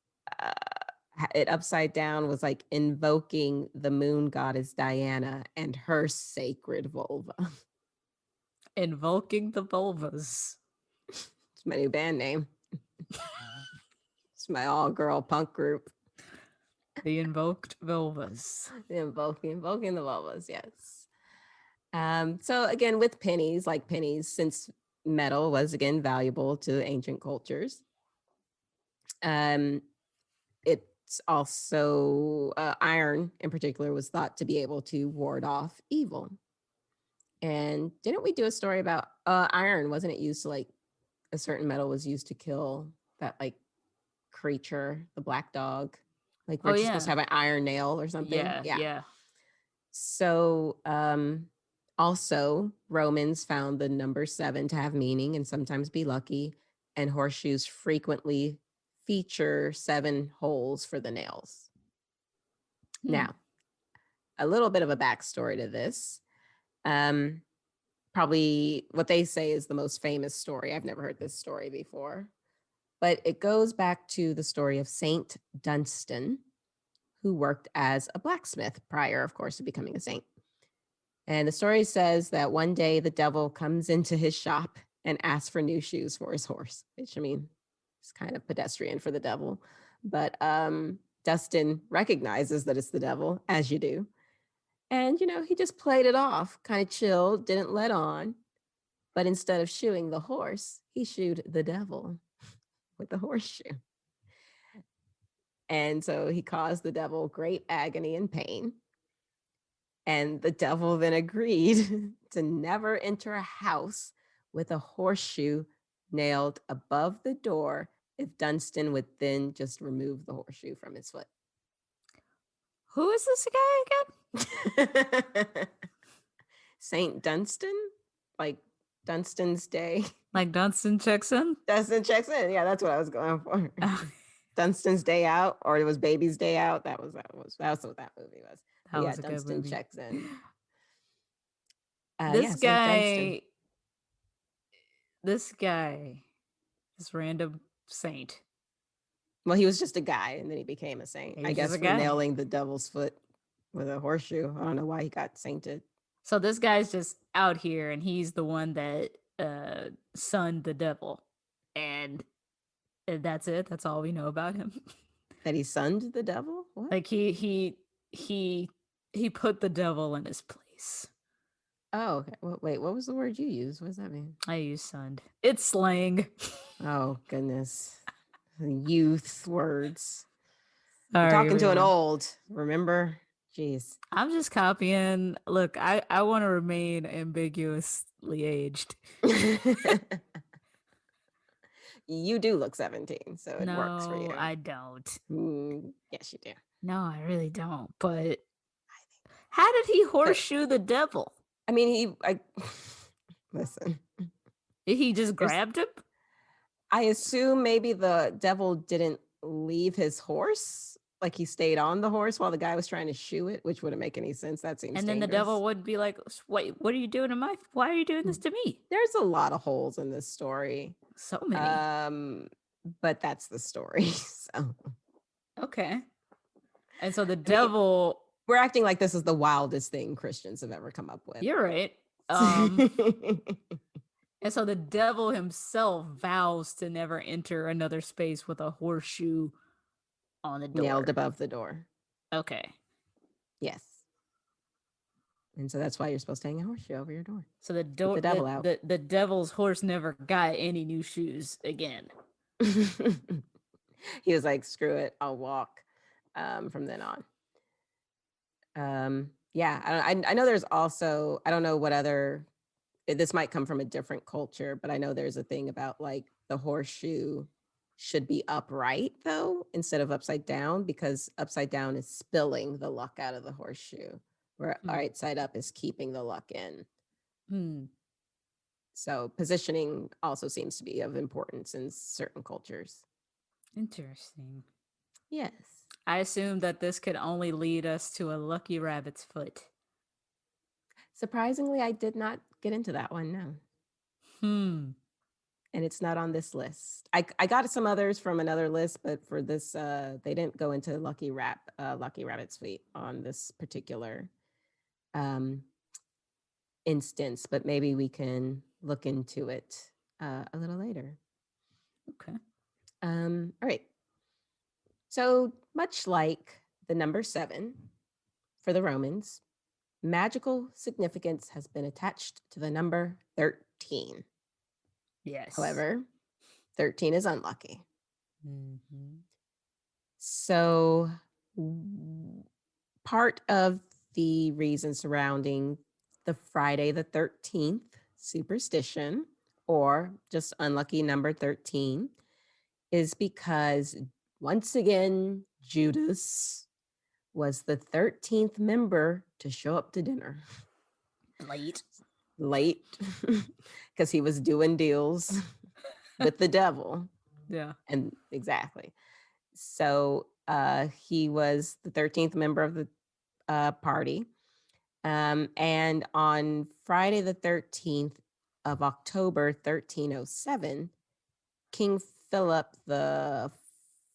it upside down was like invoking the moon goddess Diana and her sacred vulva. Invoking the vulvas. It's my new band name. It's my all-girl punk group. The invoked vulvas. Invoking the vulvas, yes. So again, with pennies, since metal was again valuable to ancient cultures, it's also iron in particular was thought to be able to ward off evil. And didn't we do a story about iron? Wasn't it used to like a certain metal was used to kill that like creature, the black dog? Like Oh weren't you supposed to yeah. have an iron nail or something? Yeah. So also Romans found the number 7 to have meaning and sometimes be lucky, and horseshoes frequently feature 7 holes for the nails. Now, a little bit of a backstory to this. Probably what they say is the most famous story. I've never heard this story before, but it goes back to the story of Saint Dunstan, who worked as a blacksmith prior, of course, to becoming a saint. And the story says that one day the devil comes into his shop and asks for new shoes for his horse, which I mean, it's kind of pedestrian for the devil. But Dustin recognizes that it's the devil, as you do. And, he just played it off, kind of chilled, didn't let on. But instead of shoeing the horse, he shoed the devil with the horseshoe. And so he caused the devil great agony and pain. And the devil then agreed to never enter a house with a horseshoe nailed above the door if Dunstan would then just remove the horseshoe from his foot. Who is this guy again? Saint Dunstan? Like Dunstan's Day. Like Dunstan checks in? Dunstan checks in. Yeah, that's what I was going for. Dunstan's Day Out, or it was Baby's Day Out. That's what that movie was. That Yeah, was a good Dunstan movie. checks in. This guy, this random saint. Well, he was just a guy, and then he became a saint. I guess for nailing the devil's foot with a horseshoe. I don't know why he got sainted. So this guy's just out here, and he's the one that sunned the devil, and that's it. That's all we know about him. That he sunned the devil? What? Like he put the devil in his place. Oh, okay. Well, wait, what was the word you used? What does that mean? I use sunned. It's slang. Oh, goodness. Youth words. Sorry, I'm talking to an old, remember? Jeez. I'm just copying. Look, I want to remain ambiguously aged. You do look 17, so it works for you. No, I don't. Yes, you do. No, I really don't. But how did he horseshoe the devil? I mean, listen. He just grabbed him? I assume maybe the devil didn't leave his horse. Like he stayed on the horse while the guy was trying to shoe it, which wouldn't make any sense. That seems And then dangerous. the devil would be like, wait, what are you doing why are you doing this to me? There's a lot of holes in this story. So many. But that's the story. So okay. And so the devil, we're acting like this is the wildest thing Christians have ever come up with. You're right. And so the devil himself vows to never enter another space with a horseshoe on the door. Nailed above the door. Okay. Yes. And so that's why you're supposed to hang a horseshoe over your door. So the devil out. The devil's horse never got any new shoes again. He was like, screw it, I'll walk from then on. Yeah, I know there's also, I don't know what other, this might come from a different culture, but I know there's a thing about like the horseshoe should be upright though, instead of upside down, because upside down is spilling the luck out of the horseshoe, where right side up is keeping the luck in. So positioning also seems to be of importance in certain cultures. Interesting. Yes. I assume that this could only lead us to a lucky rabbit's foot. Surprisingly, I did not get into that one, no. And it's not on this list. I got some others from another list, but for this, they didn't go into lucky rabbit's feet on this particular instance, but maybe we can look into it a little later. Okay. All right. So much like the number 7 for the Romans, magical significance has been attached to the number 13. Yes. However, 13 is unlucky. So part of the reason surrounding the Friday the 13th superstition, or just unlucky number 13, is because once again, Judas was the 13th member to show up to dinner late because he was doing deals with the devil. Yeah. And exactly. So he was the 13th member of the party. And on Friday the 13th of October, 1307, King Philip the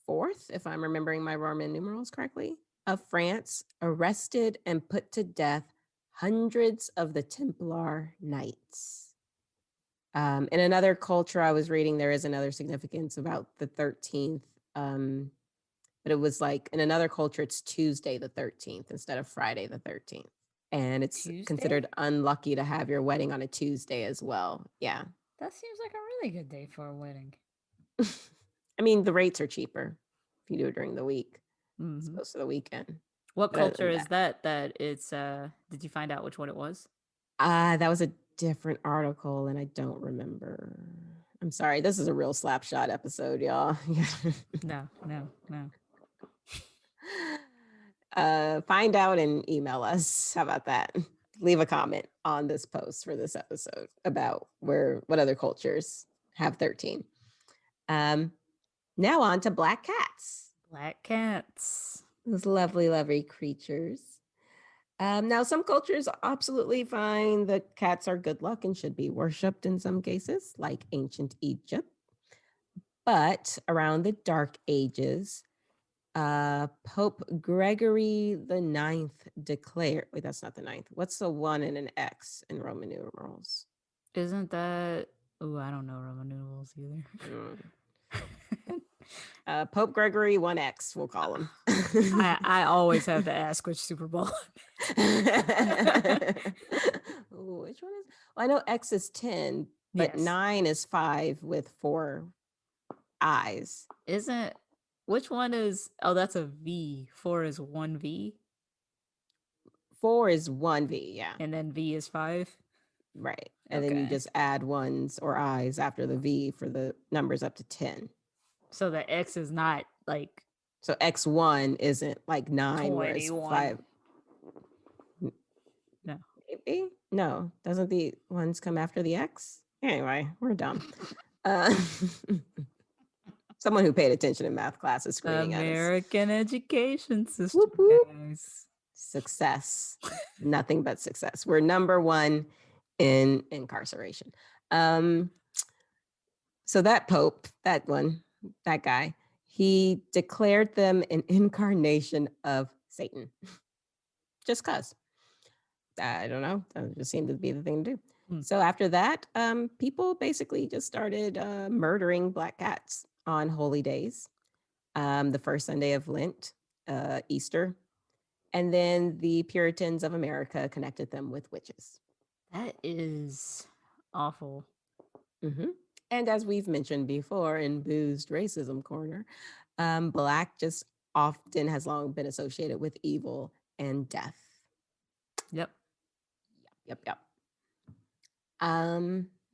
Fourth, if I'm remembering my Roman numerals correctly, of France, arrested and put to death hundreds of the Templar Knights. In another culture I was reading, there is another significance about the 13th. But it was like in another culture, it's Tuesday the 13th instead of Friday the 13th. And it's Tuesday? considered unlucky to have your wedding on a Tuesday as well. Yeah. That seems like a really good day for a wedding. I mean, the rates are cheaper if you do it during the week as Mhm. opposed to the weekend. What But other culture than is that it's did you find out which one it was? that was a different article and I don't remember. I'm sorry. This is a real slapshot episode, y'all. No. Find out and email us. How about that? Leave a comment on this post for this episode about what other cultures have 13. Now on to black cats. Black cats. Those lovely, lovely creatures. Now, some cultures absolutely find that cats are good luck and should be worshipped in some cases, like ancient Egypt. But around the Dark Ages, Pope Gregory the Ninth declared, wait, that's not the ninth. What's the 1 and an X in Roman numerals? Isn't that I don't know Roman numerals either. Pope Gregory 1X, we'll call him. I always have to ask which Super Bowl. Ooh, which one is? Well, I know X is 10, but Yes. 9 is 5 with 4 eyes. Which one is? Oh, that's a V. 4 is 1V. 4 is 1V, yeah. And then V is 5. Right. And then you just add ones or eyes after the V for the numbers up to 10. So the X is not like. So X1 isn't like 9, whereas 5. No. Maybe? No. Doesn't the ones come after the X? Anyway, we're dumb. Someone who paid attention in math class is screaming at us. American education system, Whoop, whoop. guys. Success. Nothing but success. We're number 1 in incarceration. So that Pope, that guy, he declared them an incarnation of Satan. Just cause. I don't know. That just seemed to be the thing to do. So after that, people basically just started murdering black cats on holy days. The first Sunday of Lent, Easter. And then the Puritans of America connected them with witches. That is awful. Mm-hmm. And as we've mentioned before in Boosed Racism Corner, black just often has long been associated with evil and death. Yep.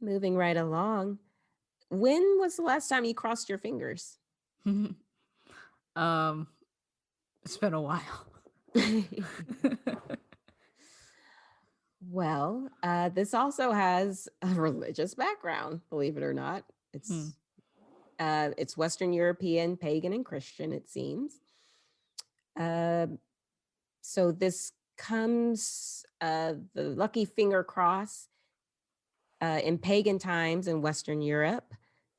Moving right along. When was the last time you crossed your fingers? It's been a while. Well, this also has a religious background, believe it or not. It's Western European, pagan, and Christian, it seems. So this comes, the lucky finger cross, in pagan times in Western Europe,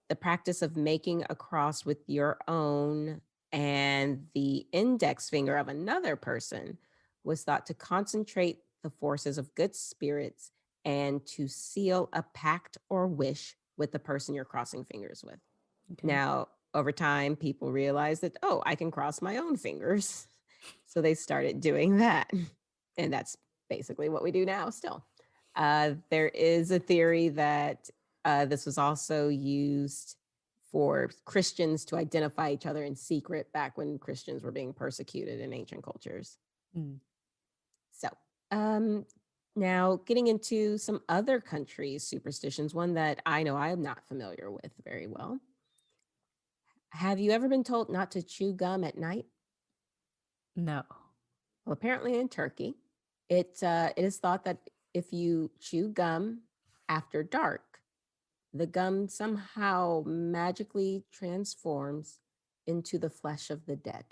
the practice of making a cross with your own and the index finger of another person was thought to concentrate the forces of good spirits and to seal a pact or wish with the person you're crossing fingers with. Okay. Now, over time, people realized that, I can cross my own fingers. So they started doing that. And that's basically what we do now still. There is a theory that this was also used for Christians to identify each other in secret back when Christians were being persecuted in ancient cultures. Mm. So, now getting into some other countries' superstitions, one that I know I am not familiar with very well. Have you ever been told not to chew gum at night? No. Well, apparently in Turkey, it is thought that if you chew gum after dark, the gum somehow magically transforms into the flesh of the dead.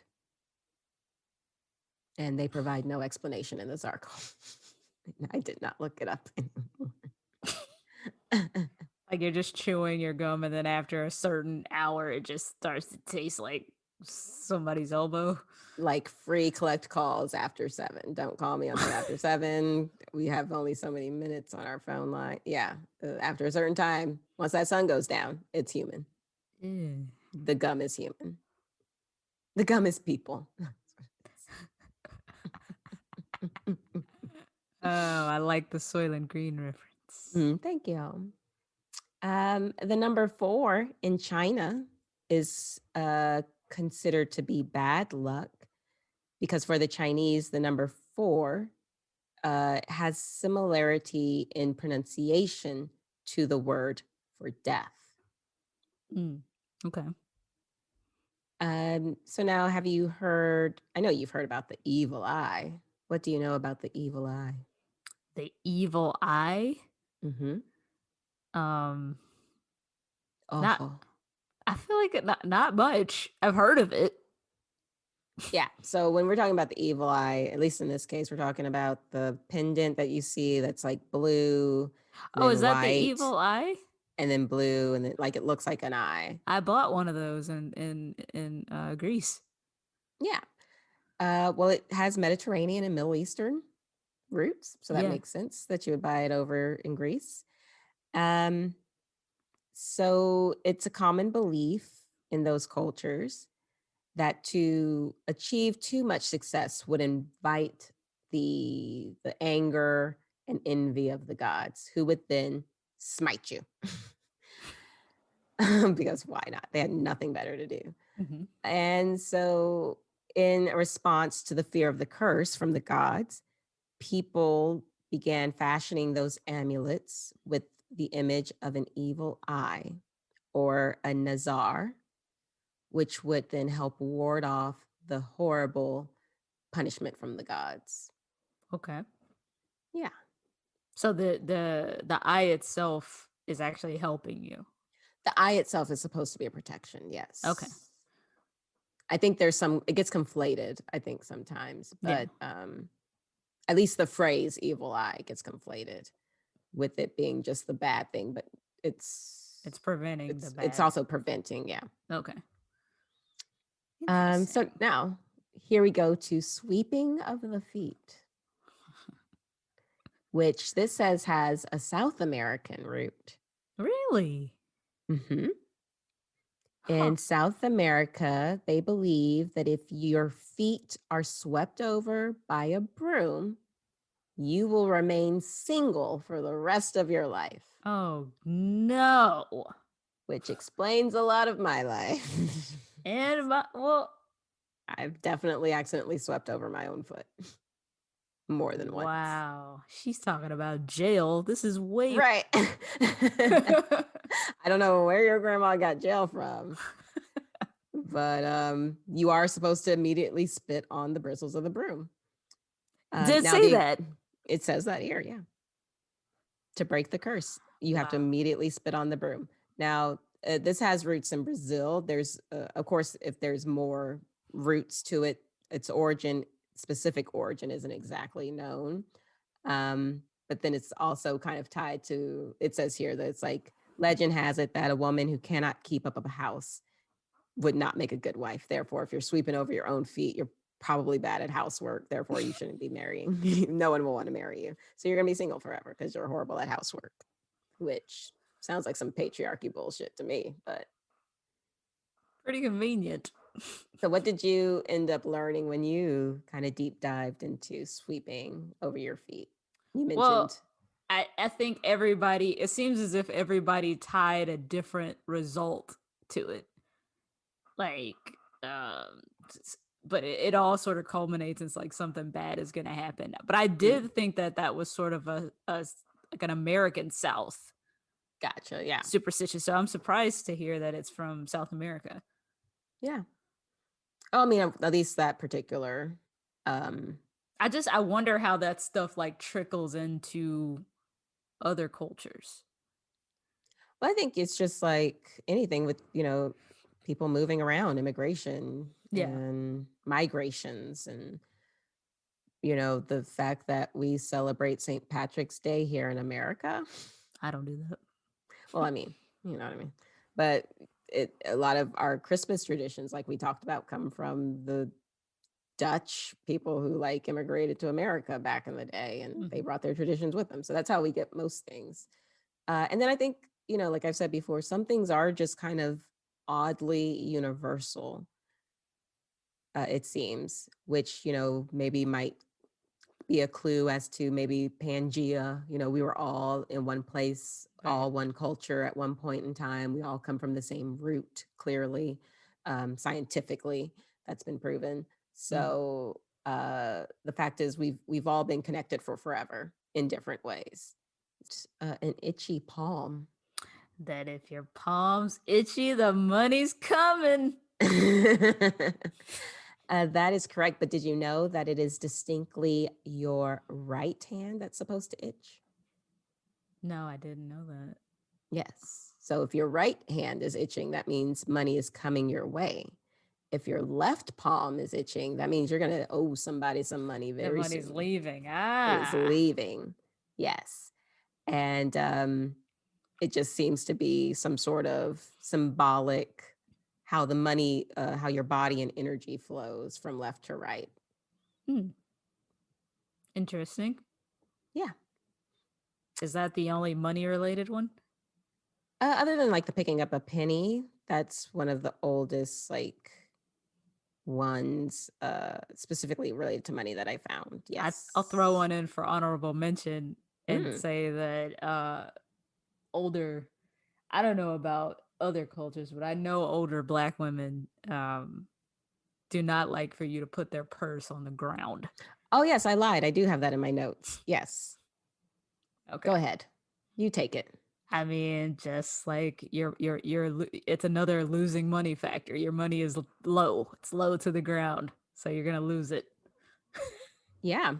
And they provide no explanation in this article. I did not look it up anymore. Like you're just chewing your gum, and then after a certain hour, it just starts to taste like somebody's elbow. Like free collect calls after 7. Don't call me until after 7. We have only so many minutes on our phone line. Yeah, after a certain time, once that sun goes down, it's human. The gum is human. The gum is people. Oh, I like the Soylent Green reference. Thank you. The number 4 in China is considered to be bad luck because for the Chinese, the number 4 has similarity in pronunciation to the word for death. Okay. So now have you heard, I know you've heard about the evil eye. What do you know about the evil eye? The evil eye. Mm-hmm. Not. I feel like not much. I've heard of it. Yeah. So when we're talking about the evil eye, at least in this case, we're talking about the pendant that you see that's like blue. Oh, is that white, the evil eye? And then blue, and then like it looks like an eye. I bought one of those in Greece. Yeah. Well, it has Mediterranean and Middle Eastern roots, so that makes sense that you would buy it over in Greece. So it's a common belief in those cultures that to achieve too much success would invite the anger and envy of the gods, who would then smite you. Because why not? They had nothing better to do. Mm-hmm. And so in response to the fear of the curse from the gods, people began fashioning those amulets with the image of an evil eye or a nazar, which would then help ward off the horrible punishment from the gods. Okay. Yeah. So the eye itself is actually helping you. The eye itself is supposed to be a protection, yes. Okay. I think there's it gets conflated, I think sometimes, but at least the phrase evil eye gets conflated with it being just the bad thing, but it's preventing the bad. It's also preventing, yeah. Okay. So now here we go to sweeping of the feet, which this says has a South American root. Really? Mm-hmm. In South America, they believe that if your feet are swept over by a broom, you will remain single for the rest of your life. Oh, no. Which explains a lot of my life. And I've definitely accidentally swept over my own foot. More than once. Wow. She's talking about jail. This is way right. I don't know where your grandma got jail from. But you are supposed to immediately spit on the bristles of the broom. Did it say that? It says that here, yeah. To break the curse, you have to immediately spit on the broom. Now, this has roots in Brazil. There's, of course, if there's more roots to it, its specific origin isn't exactly known. But then it's also kind of tied to, it says here that it's like, legend has it that a woman who cannot keep up a house would not make a good wife. Therefore, if you're sweeping over your own feet, you're probably bad at housework. Therefore, you shouldn't be marrying. No one will want to marry you. So you're going to be single forever because you're horrible at housework, which sounds like some patriarchy bullshit to me, but pretty convenient. So what did you end up learning when you kind of deep dived into sweeping over your feet? You mentioned. Well, I think it seems as if everybody tied a different result to it. Like, um, but it all sort of culminates in like something bad is going to happen. But I did think that was sort of like an American South Gotcha. Yeah. superstition. So I'm surprised to hear that it's from South America. Yeah. Oh, I mean, at least that particular. I wonder how that stuff like trickles into other cultures. Well, I think it's just like anything with, people moving around, immigration Yeah. and migrations, and, the fact that we celebrate St. Patrick's Day here in America. I don't do that. Well, I mean, you know what I mean. But a lot of our Christmas traditions, like we talked about, come from the Dutch people who like immigrated to America back in the day, and they brought their traditions with them. So that's how we get most things. And then I think, like I've said before, some things are just kind of oddly universal, it seems, which, maybe might be a clue as to maybe Pangea. We were all in one place, Right. all one culture at one point in time. We all come from the same root, clearly, scientifically, that's been proven. So the fact is, we've all been connected for forever in different ways. An itchy palm. That if your palm's itchy, the money's coming. That is correct. But did you know that it is distinctly your right hand that's supposed to itch? No, I didn't know that. Yes. So if your right hand is itching, that means money is coming your way. If your left palm is itching, that means you're going to owe somebody some money The very money's soon. leaving. It's leaving. Yes. And it just seems to be some sort of symbolic how the money, how your body and energy flows from left to right. Interesting. Yeah. Is that the only money related one? Other than like the picking up a penny, that's one of the oldest like ones specifically related to money that I found. Yes. I'll throw one in for honorable mention and say that older, I don't know about other cultures, but I know older Black women do not like for you to put their purse on the ground. Oh, yes, I lied. I do have that in my notes. Yes. Okay. Go ahead. You take it. I mean, just like it's another losing money factor. Your money is low. It's low to the ground. So you're going to lose it. Yeah.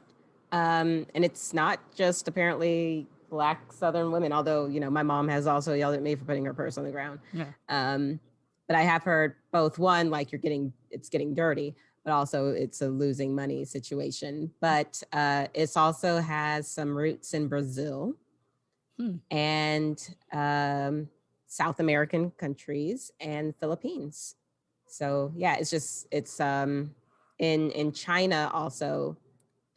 And it's not just apparently Black Southern women, although, my mom has also yelled at me for putting her purse on the ground. Yeah. But I have heard both, one, like it's getting dirty, but also it's a losing money situation. But it's also has some roots in Brazil and South American countries and Philippines. So yeah, it's in China also,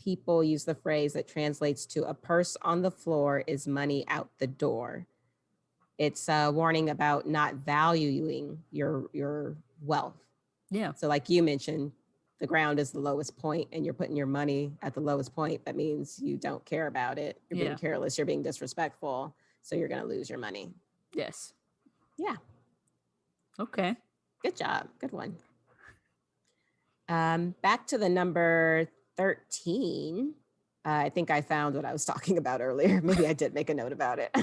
people use the phrase that translates to a purse on the floor is money out the door. It's a warning about not valuing your wealth. Yeah. So like you mentioned, the ground is the lowest point and you're putting your money at the lowest point. That means you don't care about it. You're being careless. You're being disrespectful. So you're going to lose your money. Yes. Yeah. Okay. Good job. Good one. Back to the number 13. I think I found what I was talking about earlier. Maybe I did make a note about it.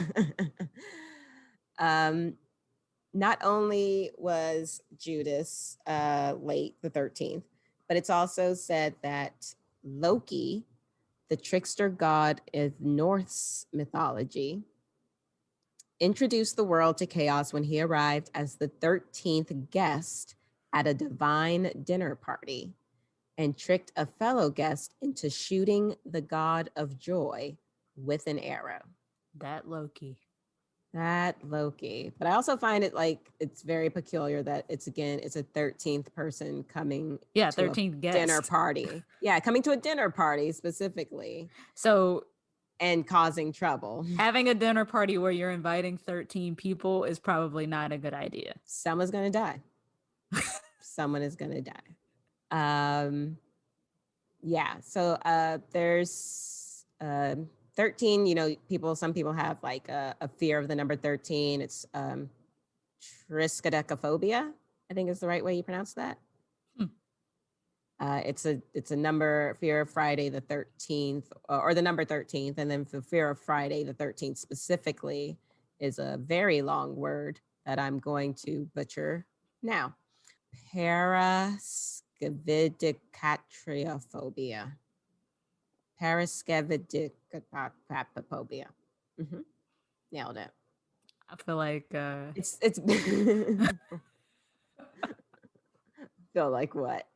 Not only was Judas late, the 13th, but it's also said that Loki, the trickster god of Norse mythology, introduced the world to chaos when he arrived as the 13th guest at a divine dinner party and tricked a fellow guest into shooting the god of joy with an arrow. That Loki. But I also find it like it's very peculiar that it's a 13th person coming to 13th a guest. dinner party. Yeah, coming to a dinner party specifically. So and causing trouble. Having a dinner party where you're inviting 13 people is probably not a good idea. Someone's going to die. Someone is going to die. Yeah, so there's 13, some people have like a fear of the number 13. It's triskaidekaphobia, I think is the right way you pronounce that. It's a number, fear of Friday the 13th, or the number 13th, and then for fear of Friday the 13th specifically is a very long word that I'm going to butcher now. Paraskevidicatriophobia. Paraskevidicatriophobia. Nailed it. I feel like It's feel like what?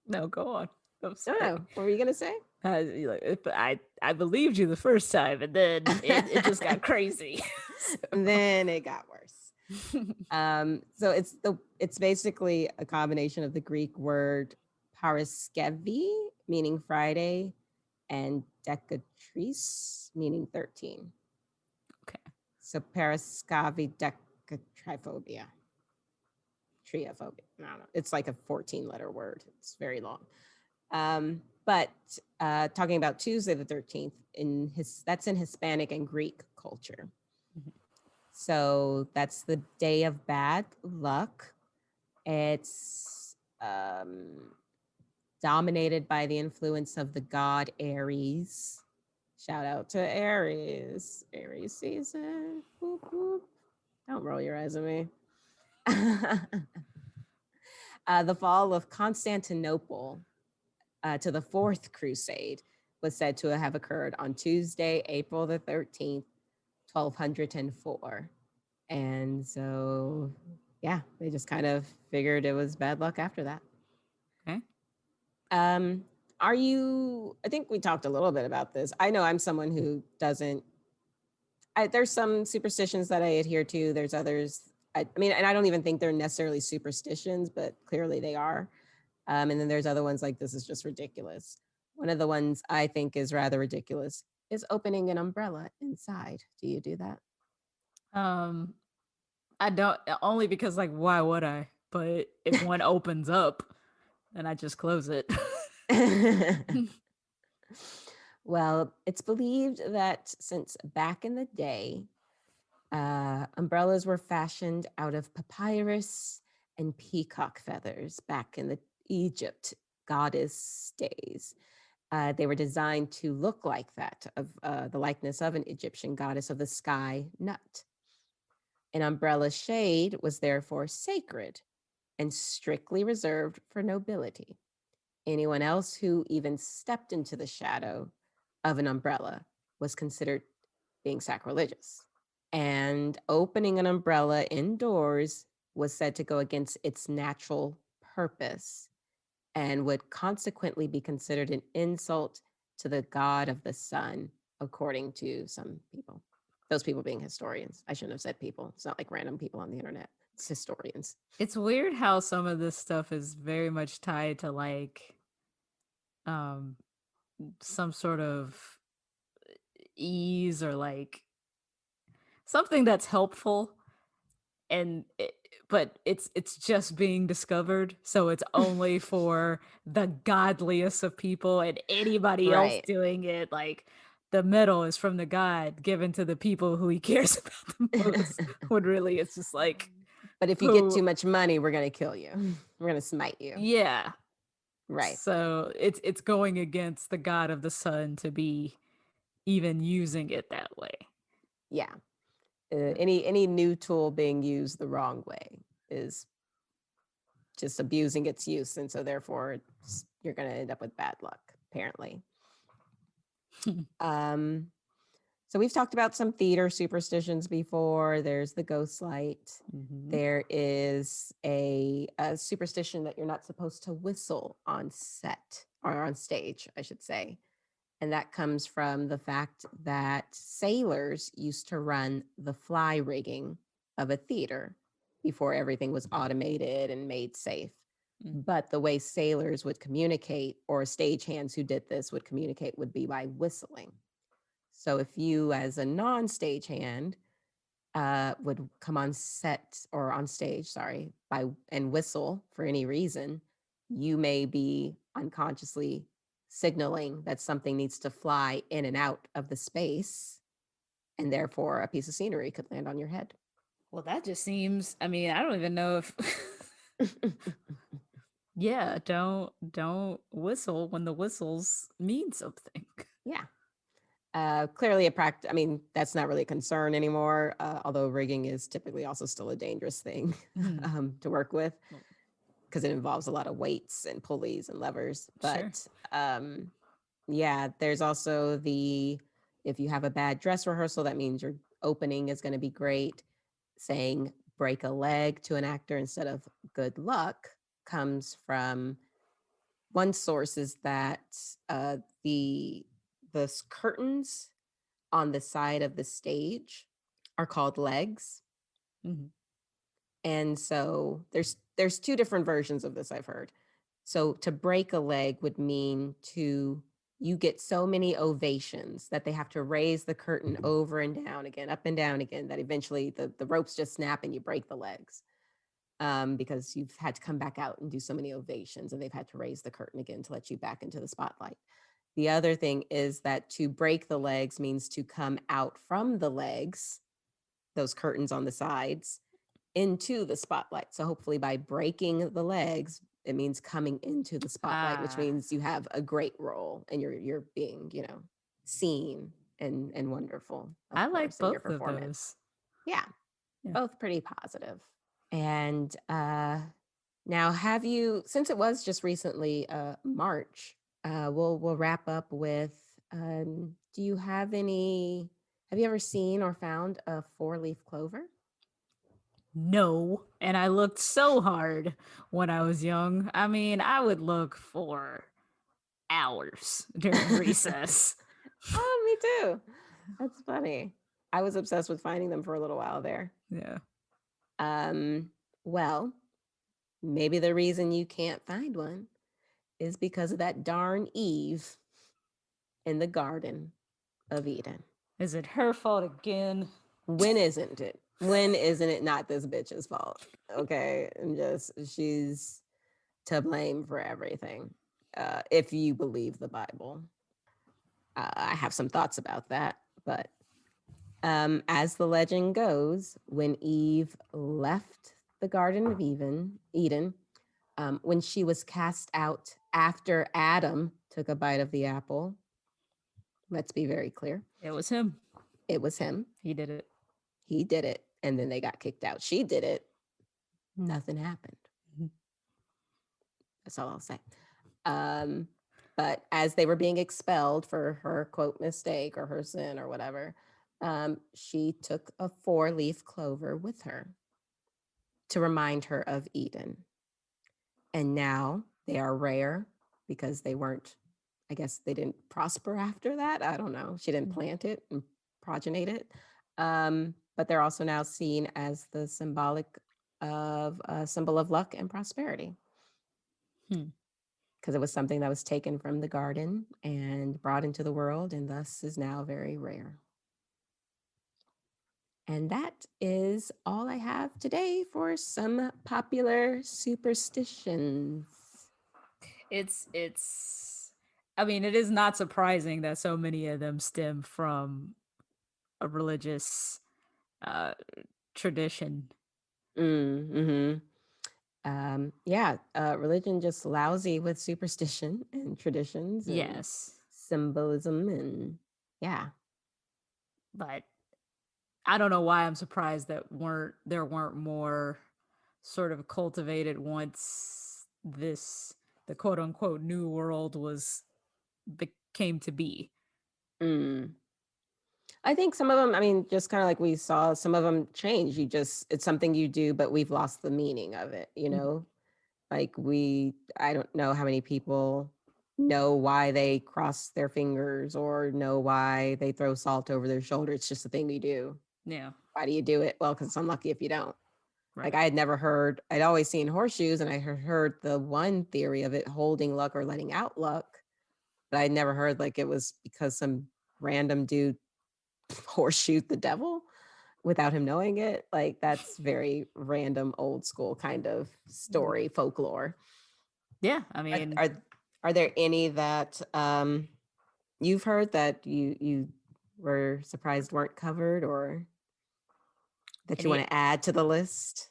no, go on. I'm I sorry. don't know. What were you gonna say? I believed you the first time, and then it just got crazy. And then it got worse. So it's basically a combination of the Greek word paraskevi, meaning Friday, and decatrice, meaning 13. Okay. So paraskevi decatriphobia. Triophobia. I don't know. It's like a 14-letter word. It's very long. But talking about Tuesday the 13th, that's in Hispanic and Greek culture. So that's the day of bad luck. It's dominated by the influence of the god Aries. Shout out to Aries. Aries season. Whoop, whoop. Don't roll your eyes at me. The fall of Constantinople to the Fourth Crusade was said to have occurred on Tuesday, April the 13th, 1204. And so, yeah, they just kind of figured it was bad luck after that. Okay. I think we talked a little bit about this. I know I'm someone who doesn't, there's some superstitions that I adhere to. There's others, I mean, and I don't even think they're necessarily superstitions, but clearly they are. And then there's other ones like, this is just ridiculous. One of the ones I think is rather ridiculous is opening an umbrella inside. Do you do that? I don't, only because like why would I? But if one opens up, then I just close it. Well, it's believed that since back in the day, umbrellas were fashioned out of papyrus and peacock feathers back in the Egypt goddess days. They were designed to look like that, of the likeness of an Egyptian goddess of the sky, Nut. An umbrella shade was therefore sacred and strictly reserved for nobility. Anyone else who even stepped into the shadow of an umbrella was considered being sacrilegious. And opening an umbrella indoors was said to go against its natural purpose and would consequently be considered an insult to the god of the sun, according to some people. Those people being historians. I shouldn't have said people. It's not like random people on the internet. It's historians. It's weird how some of this stuff is very much tied to like some sort of ease or like something that's helpful, and but it's just being discovered, so it's only for the godliest of people, and anybody else Right. doing it, like the medal is from the god given to the people who he cares about the most. When really it's just like, But if you get who, too much money, we're going to kill you. We're going to smite you. yeah. Right. So it's going against the god of the sun to be even using it that way. Yeah. Any new tool being used the wrong way is just abusing its use, and so therefore you're going to end up with bad luck, apparently. So we've talked about some theater superstitions before. There's the ghost light. There is a superstition that you're not supposed to whistle on set, or on stage, I should say. And that comes from the fact that sailors used to run the fly rigging of a theater before everything was automated and made safe. But the way sailors would communicate, or stagehands who did this would communicate, would be by whistling. So if you, as a non-stagehand, would come on set or on stage, sorry, and whistle for any reason, you may be unconsciously signaling that something needs to fly in and out of the space, and therefore a piece of scenery could land on your head. Well, that just seems, I mean, I don't even know if yeah, don't whistle when the whistles mean something. Yeah. Clearly a practice. I mean, that's not really a concern anymore, although rigging is typically also still a dangerous thing Mhm. to work with Well, because it involves a lot of weights and pulleys and levers. sure. But yeah, there's also if you have a bad dress rehearsal, that means your opening is going to be great. Saying break a leg to an actor instead of good luck comes from one source is that the curtains on the side of the stage are called legs. Mhm. And so there's two different versions of this I've heard. So to break a leg would mean you get so many ovations that they have to raise the curtain over and down again, up and down again, that eventually the ropes just snap and you break the legs. Because you've had to come back out and do so many ovations and they've had to raise the curtain again to let you back into the spotlight. The other thing is that to break the legs means to come out from the legs, those curtains on the sides, into the spotlight. So hopefully by breaking the legs, it means coming into the spotlight, which Ah, means you have a great role and you're being, seen and wonderful, I of like course, in your both of performance. those. Yeah, Yeah. both pretty positive. And now have you, since it was just recently March, we'll wrap up with do you have you ever seen or found a four-leaf clover? No. And I looked so hard when I was young. I mean, I would look for hours during recess. Oh, me too. That's funny. I was obsessed with finding them for a little while there. Yeah. Um, well, maybe the reason you can't find one is because of that darn Eve in the Garden of Eden. Is it her fault again? When isn't it? When isn't it not this bitch's fault? Okay. She's to blame for everything. If you believe the Bible. I have some thoughts about that. But as the legend goes, when Eve left the Garden of Eden, when she was cast out after Adam took a bite of the apple, let's be very clear, It was him. it was him. He did it. He did it. And then they got kicked out. She did it. Nothing happened. Mhm. That's all I'll say. But as they were being expelled for her quote mistake or her sin or whatever, she took a four-leaf clover with her to remind her of Eden. And now they are rare because they weren't, I guess they didn't prosper after that. I don't know. She didn't plant it and progenate it. But they're also now seen as the symbol of luck and prosperity. Hmm. Because it was something that was taken from the garden and brought into the world and thus is now very rare. And that is all I have today for some popular superstitions. It's I mean, it is not surprising that so many of them stem from a religious uh tradition. Mm-hmm. Yeah, religion just lousy with superstition and traditions and Yes. symbolism and yeah. But I don't know why I'm surprised that weren't more sort of cultivated once this the quote unquote new world was came to be. Mm. I think some of them, I mean, just kind of like we saw, some of them change. It's something you do, but we've lost the meaning of it, you Mhm. know? Like I don't know how many people know why they cross their fingers or know why they throw salt over their shoulder. It's just a thing we do. Yeah, Why do you do it? Well, because it's unlucky if you don't. Like right. I had never heard, I'd always seen horseshoes and I had heard the one theory of it holding luck or letting out luck, but I'd never heard like it was because some random dude horseshoe the devil without him knowing it. Like that's very random, old school kind of story, folklore. Yeah, I Are, mean, are, are there any that you've heard that you were surprised weren't covered or that And you want to add to the list?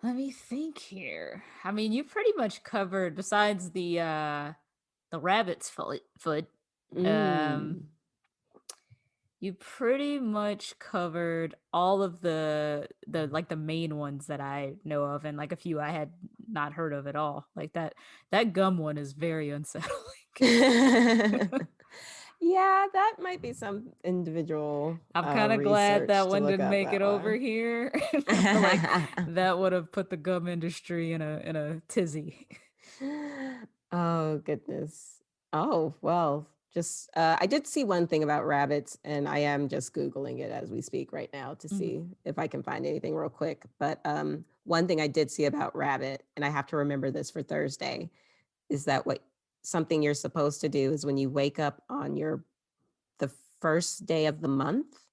let me think here. I mean, you pretty much covered besides the rabbit's foot. Um, Mm. you pretty much covered all of the like the main ones that I know of, and like a few I had not heard of at all. Like that gum one is very unsettling. Yeah, that might be some individual I'm kind of glad research that to one look didn't up make it that over one. here. I feel like that would have put the gum industry in a tizzy. Oh, goodness. Oh, well, just I did see one thing about rabbits, and I am just Googling it as we speak right now to Mhm. see if I can find anything real quick. But one thing I did see about rabbit, and I have to remember this for Thursday, is that what something you're supposed to do is when you wake up on the first day of the month,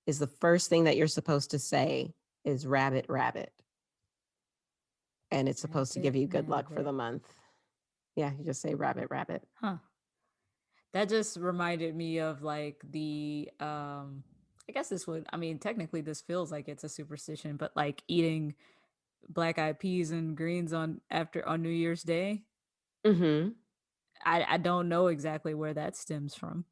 is the first thing that you're supposed to say is rabbit, rabbit. And it's supposed to give Rabbit, you good luck for rabbit. the month. Yeah, you just say rabbit, rabbit. Huh. That just reminded me of like I guess this would, I mean, technically this feels like it's a superstition, but like eating black eyed peas and greens on New Year's Day. Hmm. I don't know exactly where that stems from.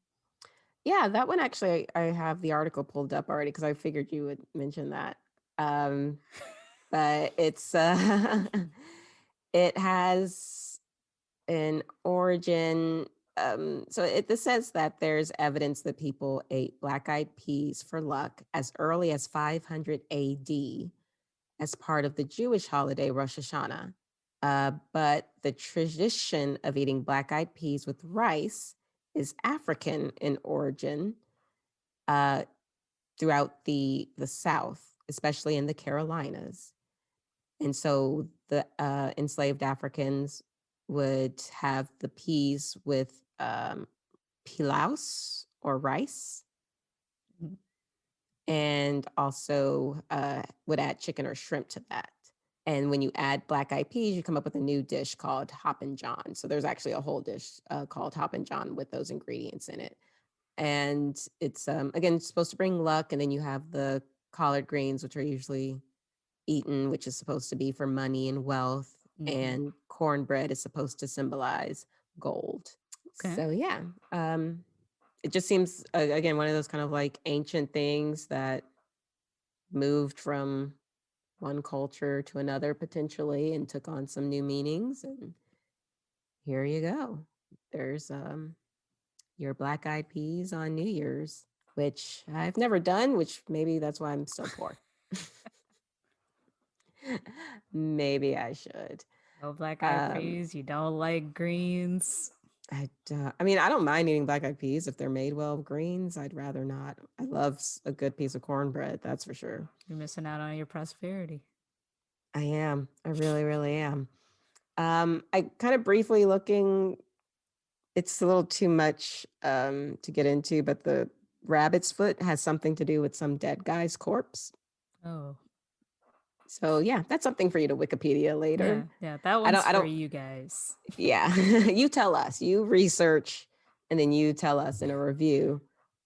Yeah, that one actually, I have the article pulled up already because I figured you would mention that. Um, but it's it has an origin. This says that there's evidence that people ate black-eyed peas for luck as early as 500 AD as part of the Jewish holiday Rosh Hashanah. But the tradition of eating black-eyed peas with rice is African in origin uh, throughout the South, especially in the Carolinas. And so the enslaved Africans would have the peas with pilaus or rice, Mm. and also would add chicken or shrimp to that. And when you add black eyed peas, you come up with a new dish called Hoppin' John. So there's actually a whole dish called Hoppin' John with those ingredients in it. And it's, again, supposed to bring luck. And then you have the collard greens, which are usually eaten, which is supposed to be for money and wealth. Mhm. And cornbread is supposed to symbolize gold. Okay. So, yeah, it just seems, again, one of those kind of like ancient things that moved from one culture to another potentially and took on some new meanings. And here you go. There's your black eyed peas on New Year's, which I've never done, which maybe that's why I'm still poor. Maybe I should. No black eyed Um, peas. You don't like greens. I mean, I don't mind eating black eyed peas if they're made well. Greens, I'd rather not. I love a good piece of cornbread, that's for sure. You're missing out on your prosperity. I am. I really, really am. I kind of briefly looking, it's a little too much to get into, but the rabbit's foot has something to do with some dead guy's corpse. Oh. So yeah, that's something for you to Wikipedia later. Yeah. That I one's don't, I for don't, you guys. yeah, you tell us, you research, and then you tell us in a review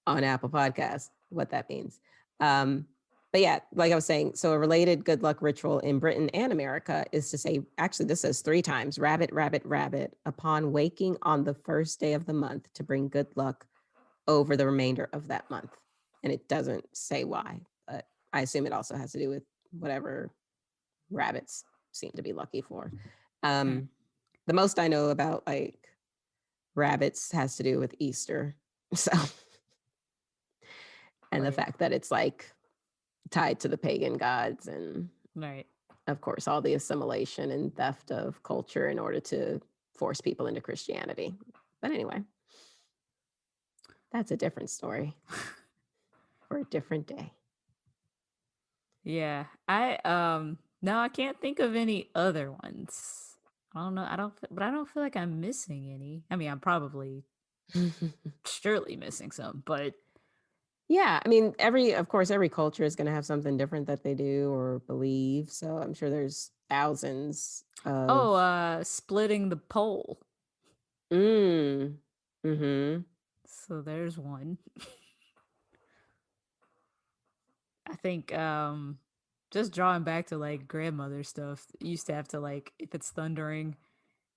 on Apple Podcasts what that means. Um, but yeah, like I was saying, so a related good luck ritual in Britain and America is to say, actually, this says 3 times rabbit, rabbit, rabbit upon waking on the first day of the month to bring good luck over the remainder of that month. And it doesn't say why, but I assume it also has to do with whatever rabbits seem to be lucky for. Okay. The most I know about like rabbits has to do with Easter. So, and the Right. fact that it's like tied to the pagan gods, and Right. of course, all the assimilation and theft of culture in order to force people into Christianity. But anyway, that's a different story for a different day. Yeah. No, I can't think of any other ones. I don't know. But I don't feel like I'm missing any. I mean, I'm probably surely missing some, but Yeah, I mean, of course, every culture is going to have something different that they do or believe. So I'm sure there's thousands of. oh, splitting the pole. Mm, mm-hmm. So there's one. I think just drawing back to like grandmother stuff, you used to have to like if it's thundering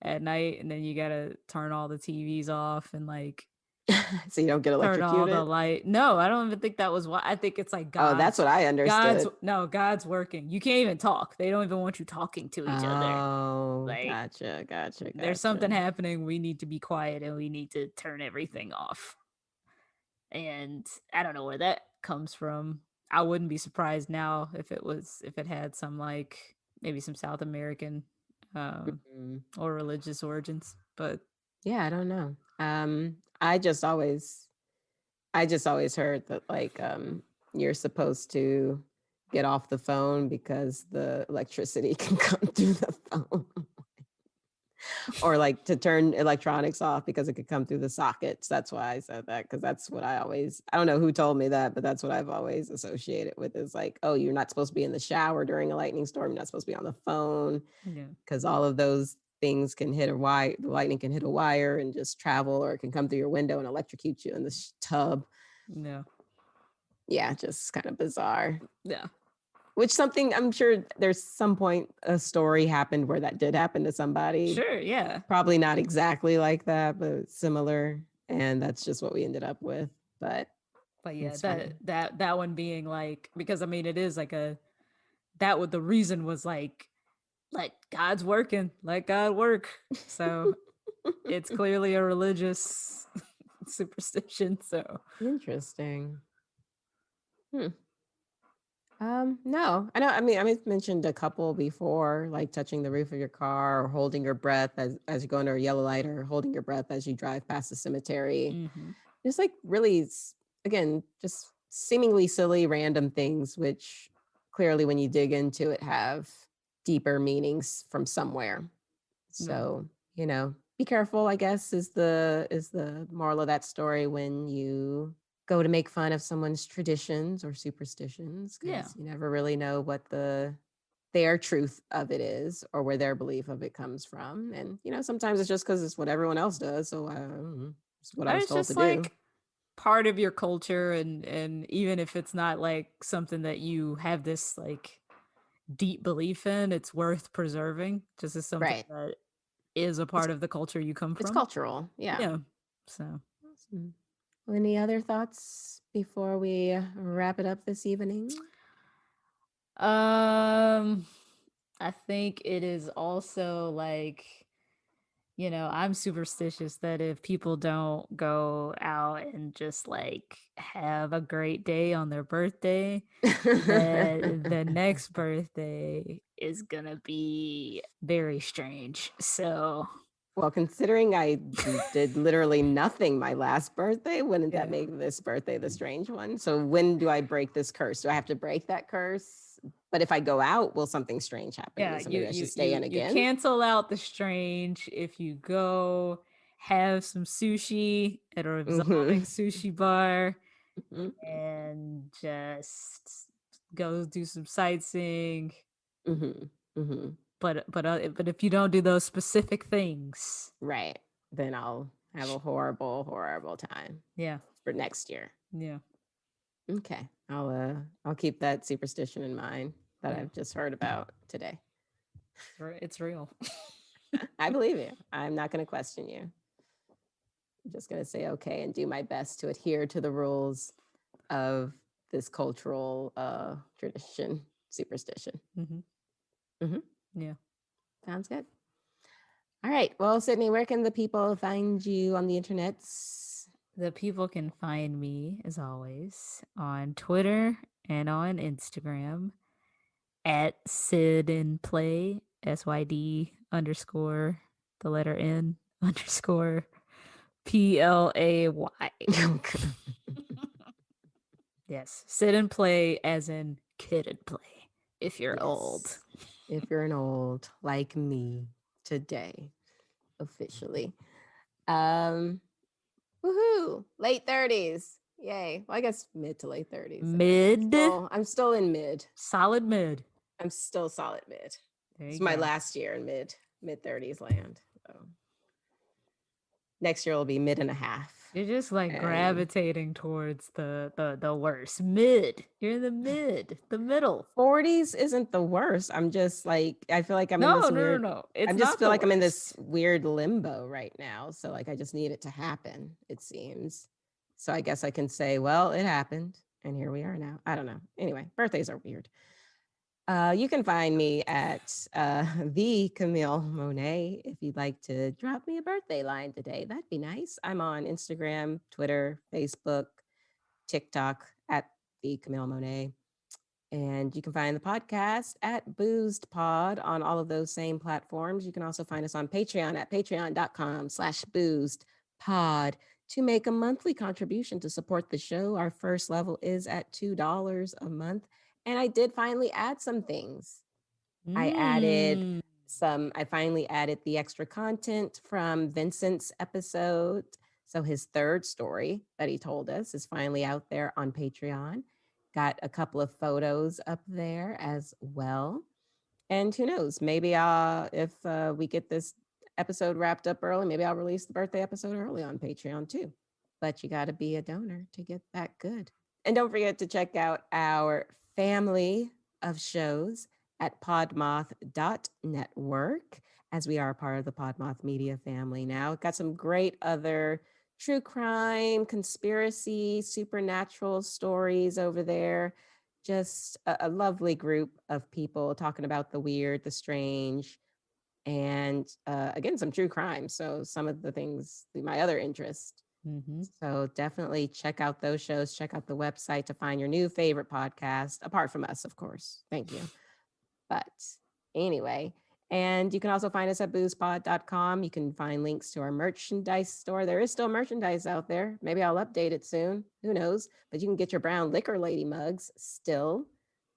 at night and then you gotta turn all the TVs off and like So you don't get turn all the electrocuted. light. No, I don't even think that was what I think it's like Oh, that's what I understood. God's working. You can't even talk. They don't even want you talking to each other. Oh, Like gotcha. there's something happening. We need to be quiet and we need to turn everything off. And I don't know where that comes from. I wouldn't be surprised now if it had some like maybe some South American Mhm. or religious origins. But Yeah, I don't know. I just always heard that like you're supposed to get off the phone because the electricity can come through the phone. Or like to turn electronics off because it could come through the sockets. That's why I said that, because that's what I don't know who told me that, but that's what I've always associated with is like, oh, you're not supposed to be in the shower during a lightning storm. You're not supposed to be on the phone yeah. because all of those things can hit a wire. The lightning can hit a wire and just travel, or it can come through your window and electrocute you in the tub. Yeah. Yeah, just kind of bizarre. Yeah. Which something I'm sure there's some point a story happened where that did happen to somebody. Sure, yeah. Probably not exactly like that, but similar. And that's just what we ended up with. But Yeah, it's funny. that one being like because I mean it is like that would the reason was like God's working, let God work. So it's clearly a religious superstition. So Interesting. No, I know. I mean, I mentioned a couple before, like touching the roof of your car or holding your breath as you go under a yellow light, or holding your breath as you drive past the cemetery. Just like really, again, just seemingly silly, random things, which clearly, when you dig into it, have deeper meanings from somewhere. So, be careful, I guess, is the moral of that story when you go to make fun of someone's traditions or superstitions, yeah. because you never really know what their truth of it is or where their belief of it comes from. And sometimes it's just because it's what everyone else does. So it's what I was It's told to just do. like part of your culture and even if it's not like something that you have this like deep belief in, it's worth preserving just as something Right. that is a It's part of the culture you come it's from. cultural. Yeah. Yeah. So Awesome. Well, any other thoughts before we wrap it up this evening? I think it is also like I'm superstitious that if people don't go out and just like have a great day on their birthday, that the next birthday is gonna be very strange. So Well, considering I did literally nothing my last birthday, wouldn't that yeah. make this birthday the strange one? So when do I break this curse? Do I have to break that curse? But if I go out, will something strange happen to Yeah, me? So maybe I should stay in you again? cancel out the strange if you go have some sushi at an exotic Mhm. sushi bar Mhm. and just go do some sightseeing. Mhm. Mhm. But if you don't do those specific things, Right. Then I'll have a horrible, horrible time yeah, for next year. yeah, Okay. I'll keep that superstition in mind that yeah, I've just heard about today. it's real. I believe you. I'm not going to question you. I'm just going to say okay and do my best to adhere to the rules of this cultural tradition, superstition. hmm Hmm. Yeah. Sounds good. All right. Well, Sydney, where can the people find you on the internets? The people can find me, as always, on Twitter and on Instagram at Sid and Play, SYD underscore the letter N underscore PLAY. Yes, Sit and Play as in kid and play if you're old. Yes. If you're an old like me today, officially. Um, woohoo! Late 30s. Yay. Well, I guess mid to late 30s. I guess Mid, I'm still in mid. solid mid. I'm still solid mid. There It's you my go. last year in mid 30s land. So next year will be mid and a half. You're just like And gravitating towards the worst. Mid. You're in the mid, the middle. 40s isn't the worst. I'm just like, I feel like I'm in No, this no, no, weird, no. It's I just not feel the like I'm in this worst. weird limbo right now. So like, I just need it to happen, it seems. So I guess I can say, well, it happened and here we are now. I don't know. Anyway, birthdays are weird. You can find me at the Camille Monae if you'd like to drop me a birthday line today. That'd be nice. I'm on Instagram, Twitter, Facebook, TikTok at the Camille Monae. And you can find the podcast at Boosed Pod on all of those same platforms. You can also find us on Patreon at patreon.com/boosed pod to make a monthly contribution to support the show. Our first level is at $2 a month. And I did finally add some things. Mm. I finally added the extra content from Vincent's episode. So his third story that he told us is finally out there on Patreon. Got a couple of photos up there as well. And who knows, maybe if we get this episode wrapped up early, maybe I'll release the birthday episode early on Patreon too. But you got to be a donor to get that good. And don't forget to check out our family of shows at podmoth.network, as we are part of the PodMoth media family now. Got some great other true crime, conspiracy, supernatural stories over there. Just a lovely group of people talking about the weird, the strange, and again, some true crime. So some of the things, my other interest. Mm-hmm. So definitely check out those shows. Check out the website to find your new favorite podcast, apart from us, of course. Thank you. But anyway, and you can also find us at boozepod.com. You can find links to our merchandise store. There is still merchandise out there. Maybe I'll update it soon. Who knows? But you can get your brown liquor lady mugs still,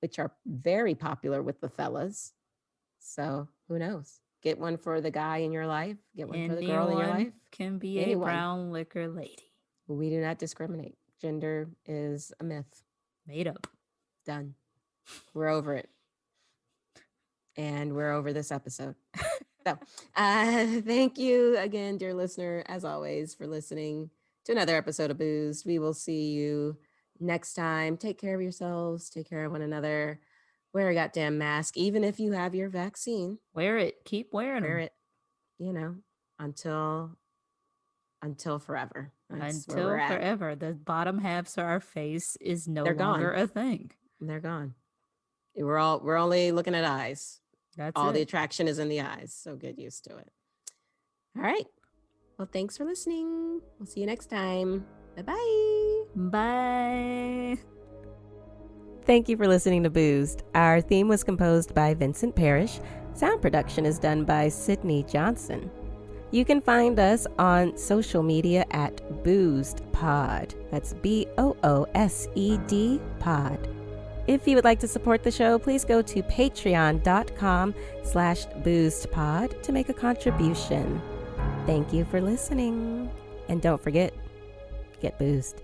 which are very popular with the fellas. So who knows? Get one for the guy in your life. Get one for the girl in your life. Anyone can be Anyone. a brown liquor lady. We do not discriminate. Gender is a myth. Made up. Done. We're over it. And we're over this episode. So thank you again, dear listener, as always, for listening to another episode of Boosed. We will see you next time. Take care of yourselves. Take care of one another. Wear a goddamn mask, even if you have your vaccine. Wear it. Keep wearing Wear them. it, until forever. That's where Until we're at. forever. The bottom halves of our face is no They're longer gone. a thing. They're gone. We're only looking at eyes. That's all it. the attraction is in the eyes. So get used to it. All right. Well, thanks for listening. We'll see you next time. Bye-bye. Bye. Thank you for listening to Boosed. Our theme was composed by Vincent Parish. Sound production is done by Sydney Johnson. You can find us on social media at Boosed Pod. That's BOOSED Pod. If you would like to support the show, please go to patreon.com/boostpod to make a contribution. Thank you for listening. And don't forget, get boozed.